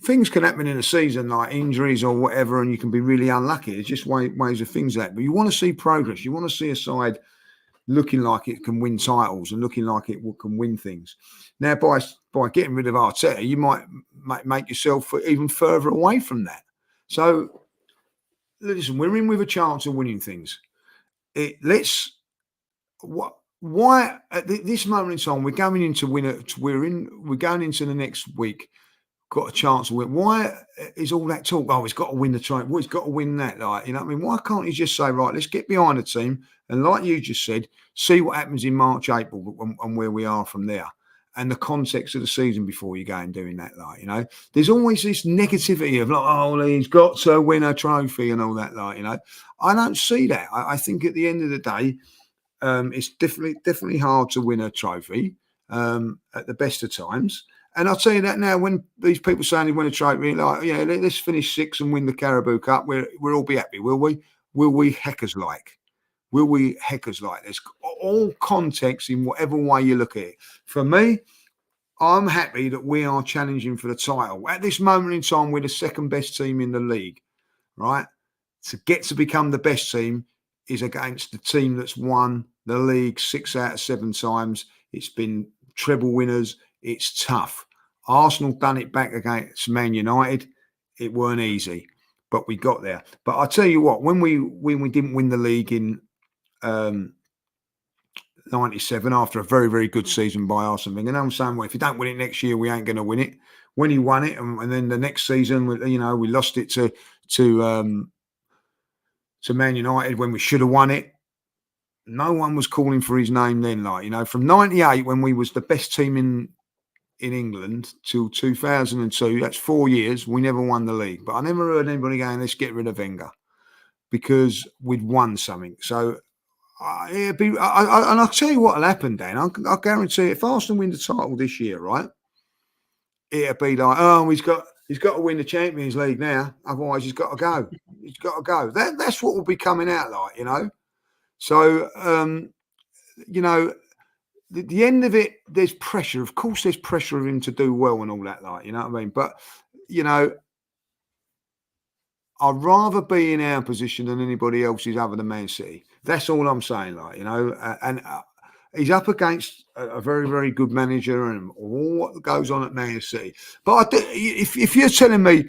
things can happen in a season like injuries or whatever, and you can be really unlucky. There's just ways of things like that. But you want to see progress. You want to see a side looking like it can win titles and looking like it can win things. Now, by getting rid of Arteta, you might make yourself even further away from that. So, listen, we're in with a chance of winning things. Why at this moment in time we're going into we're going into the next week, got a chance to win. Why is all that talk? Oh, he's got to win the title. Well, he's got to win that. Like, you know what I mean? Why can't he just say, right, let's get behind the team and, like you just said, see what happens in March, April, and where we are from there, and the context of the season before you go and doing that. Like, there's always this negativity of like, oh, he's got to win a trophy and all that. Like, I don't see that. I think at the end of the day, it's definitely hard to win a trophy at the best of times. And I'll tell you that now, when these people saying they win a trophy, like, let's finish 6th and win the Carabao Cup, we'll all be happy, will we? Will we heckers like? Will we heckers like? There's all context in whatever way you look at it. For me, I'm happy that we are challenging for the title. At this moment in time, we're the second best team in the league, right? To get to become the best team is against the team that's won the league 6 out of 7 times. It's been treble winners. It's tough. Arsenal done it back against Man United. It weren't easy, but we got there. But I tell you what, when we didn't win the league in 97 after a very, very good season by Arsenal, and I'm saying, well, if you don't win it next year, we ain't going to win it. When he won it, and then the next season, we lost it to Man United when we should have won it. No one was calling for his name then. Like, from 98, when we was the best team in England, till 2002, that's 4 years, we never won the league. But I never heard anybody going, let's get rid of Wenger, because we'd won something. So and I'll tell you what'll happen, Dan. I guarantee if Arsenal win the title this year, right, it'll be like, oh, he's got to win the Champions League now, otherwise he's got to go. He's got to go. That's what will be coming out like, So, the end of it, there's pressure. Of course, there's pressure of him to do well and all that, like, you know what I mean? But, I'd rather be in our position than anybody else's other than Man City. That's all I'm saying, like, and He's up against a very, very good manager and all what goes on at Man City. But if you're telling me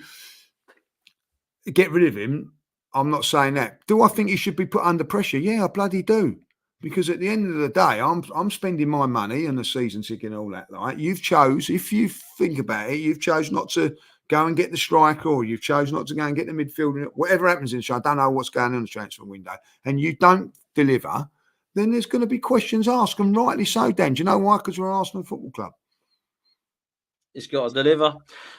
get rid of him, I'm not saying that. Do I think he should be put under pressure? Yeah, I bloody do. Because at the end of the day, I'm spending my money and the season ticket and all that. Like you've chose, if you think about it, you've chose not to go and get the striker, or you've chose not to go and get the midfielder. Whatever happens in the show, I don't know what's going on in the transfer window, and you don't deliver, then there's going to be questions asked, and rightly so, Dan. Do you know why? Because we're Arsenal Football Club. He's got to deliver.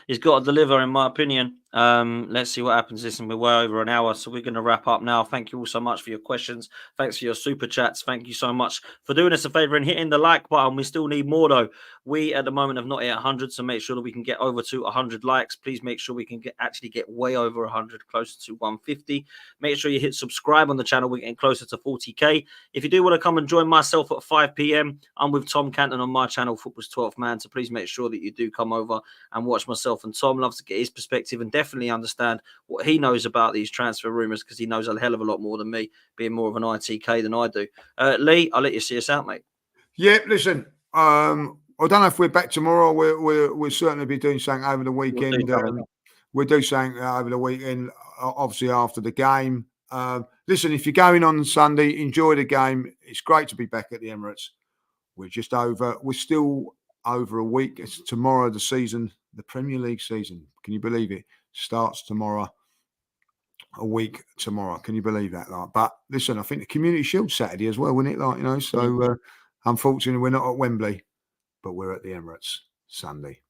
He's got to deliver, in my opinion. Let's see what happens. Listen, we're well over an hour, so we're going to wrap up now. Thank you all so much for your questions. Thanks for your super chats. Thank you so much for doing us a favor and hitting the like button. We still need more, though. We, at the moment, have not hit 100, so make sure that we can get over to 100 likes. Please make sure we can actually get way over 100, closer to 150. Make sure you hit subscribe on the channel. We're getting closer to 40k. If you do want to come and join myself at 5 p.m, I'm with Tom Canton on my channel, Football's 12th Man, so please make sure that you do come over and watch myself and Tom. Loves to get his perspective and definitely understand what he knows about these transfer rumours, because he knows a hell of a lot more than me, being more of an ITK than I do. Lee, I'll let you see us out, mate. Yeah, listen, I don't know if we're back tomorrow. We'll certainly be doing something over the weekend. We'll do something over the weekend, obviously after the game. Listen, if you're going on Sunday, enjoy the game. It's great to be back at the Emirates. We're still over a week. It's tomorrow, the Premier League season. Can you believe it? Starts tomorrow, a week tomorrow. Can you believe that? But listen, I think the Community Shield Saturday as well, wasn't it? So unfortunately, we're not at Wembley, but we're at the Emirates Sunday.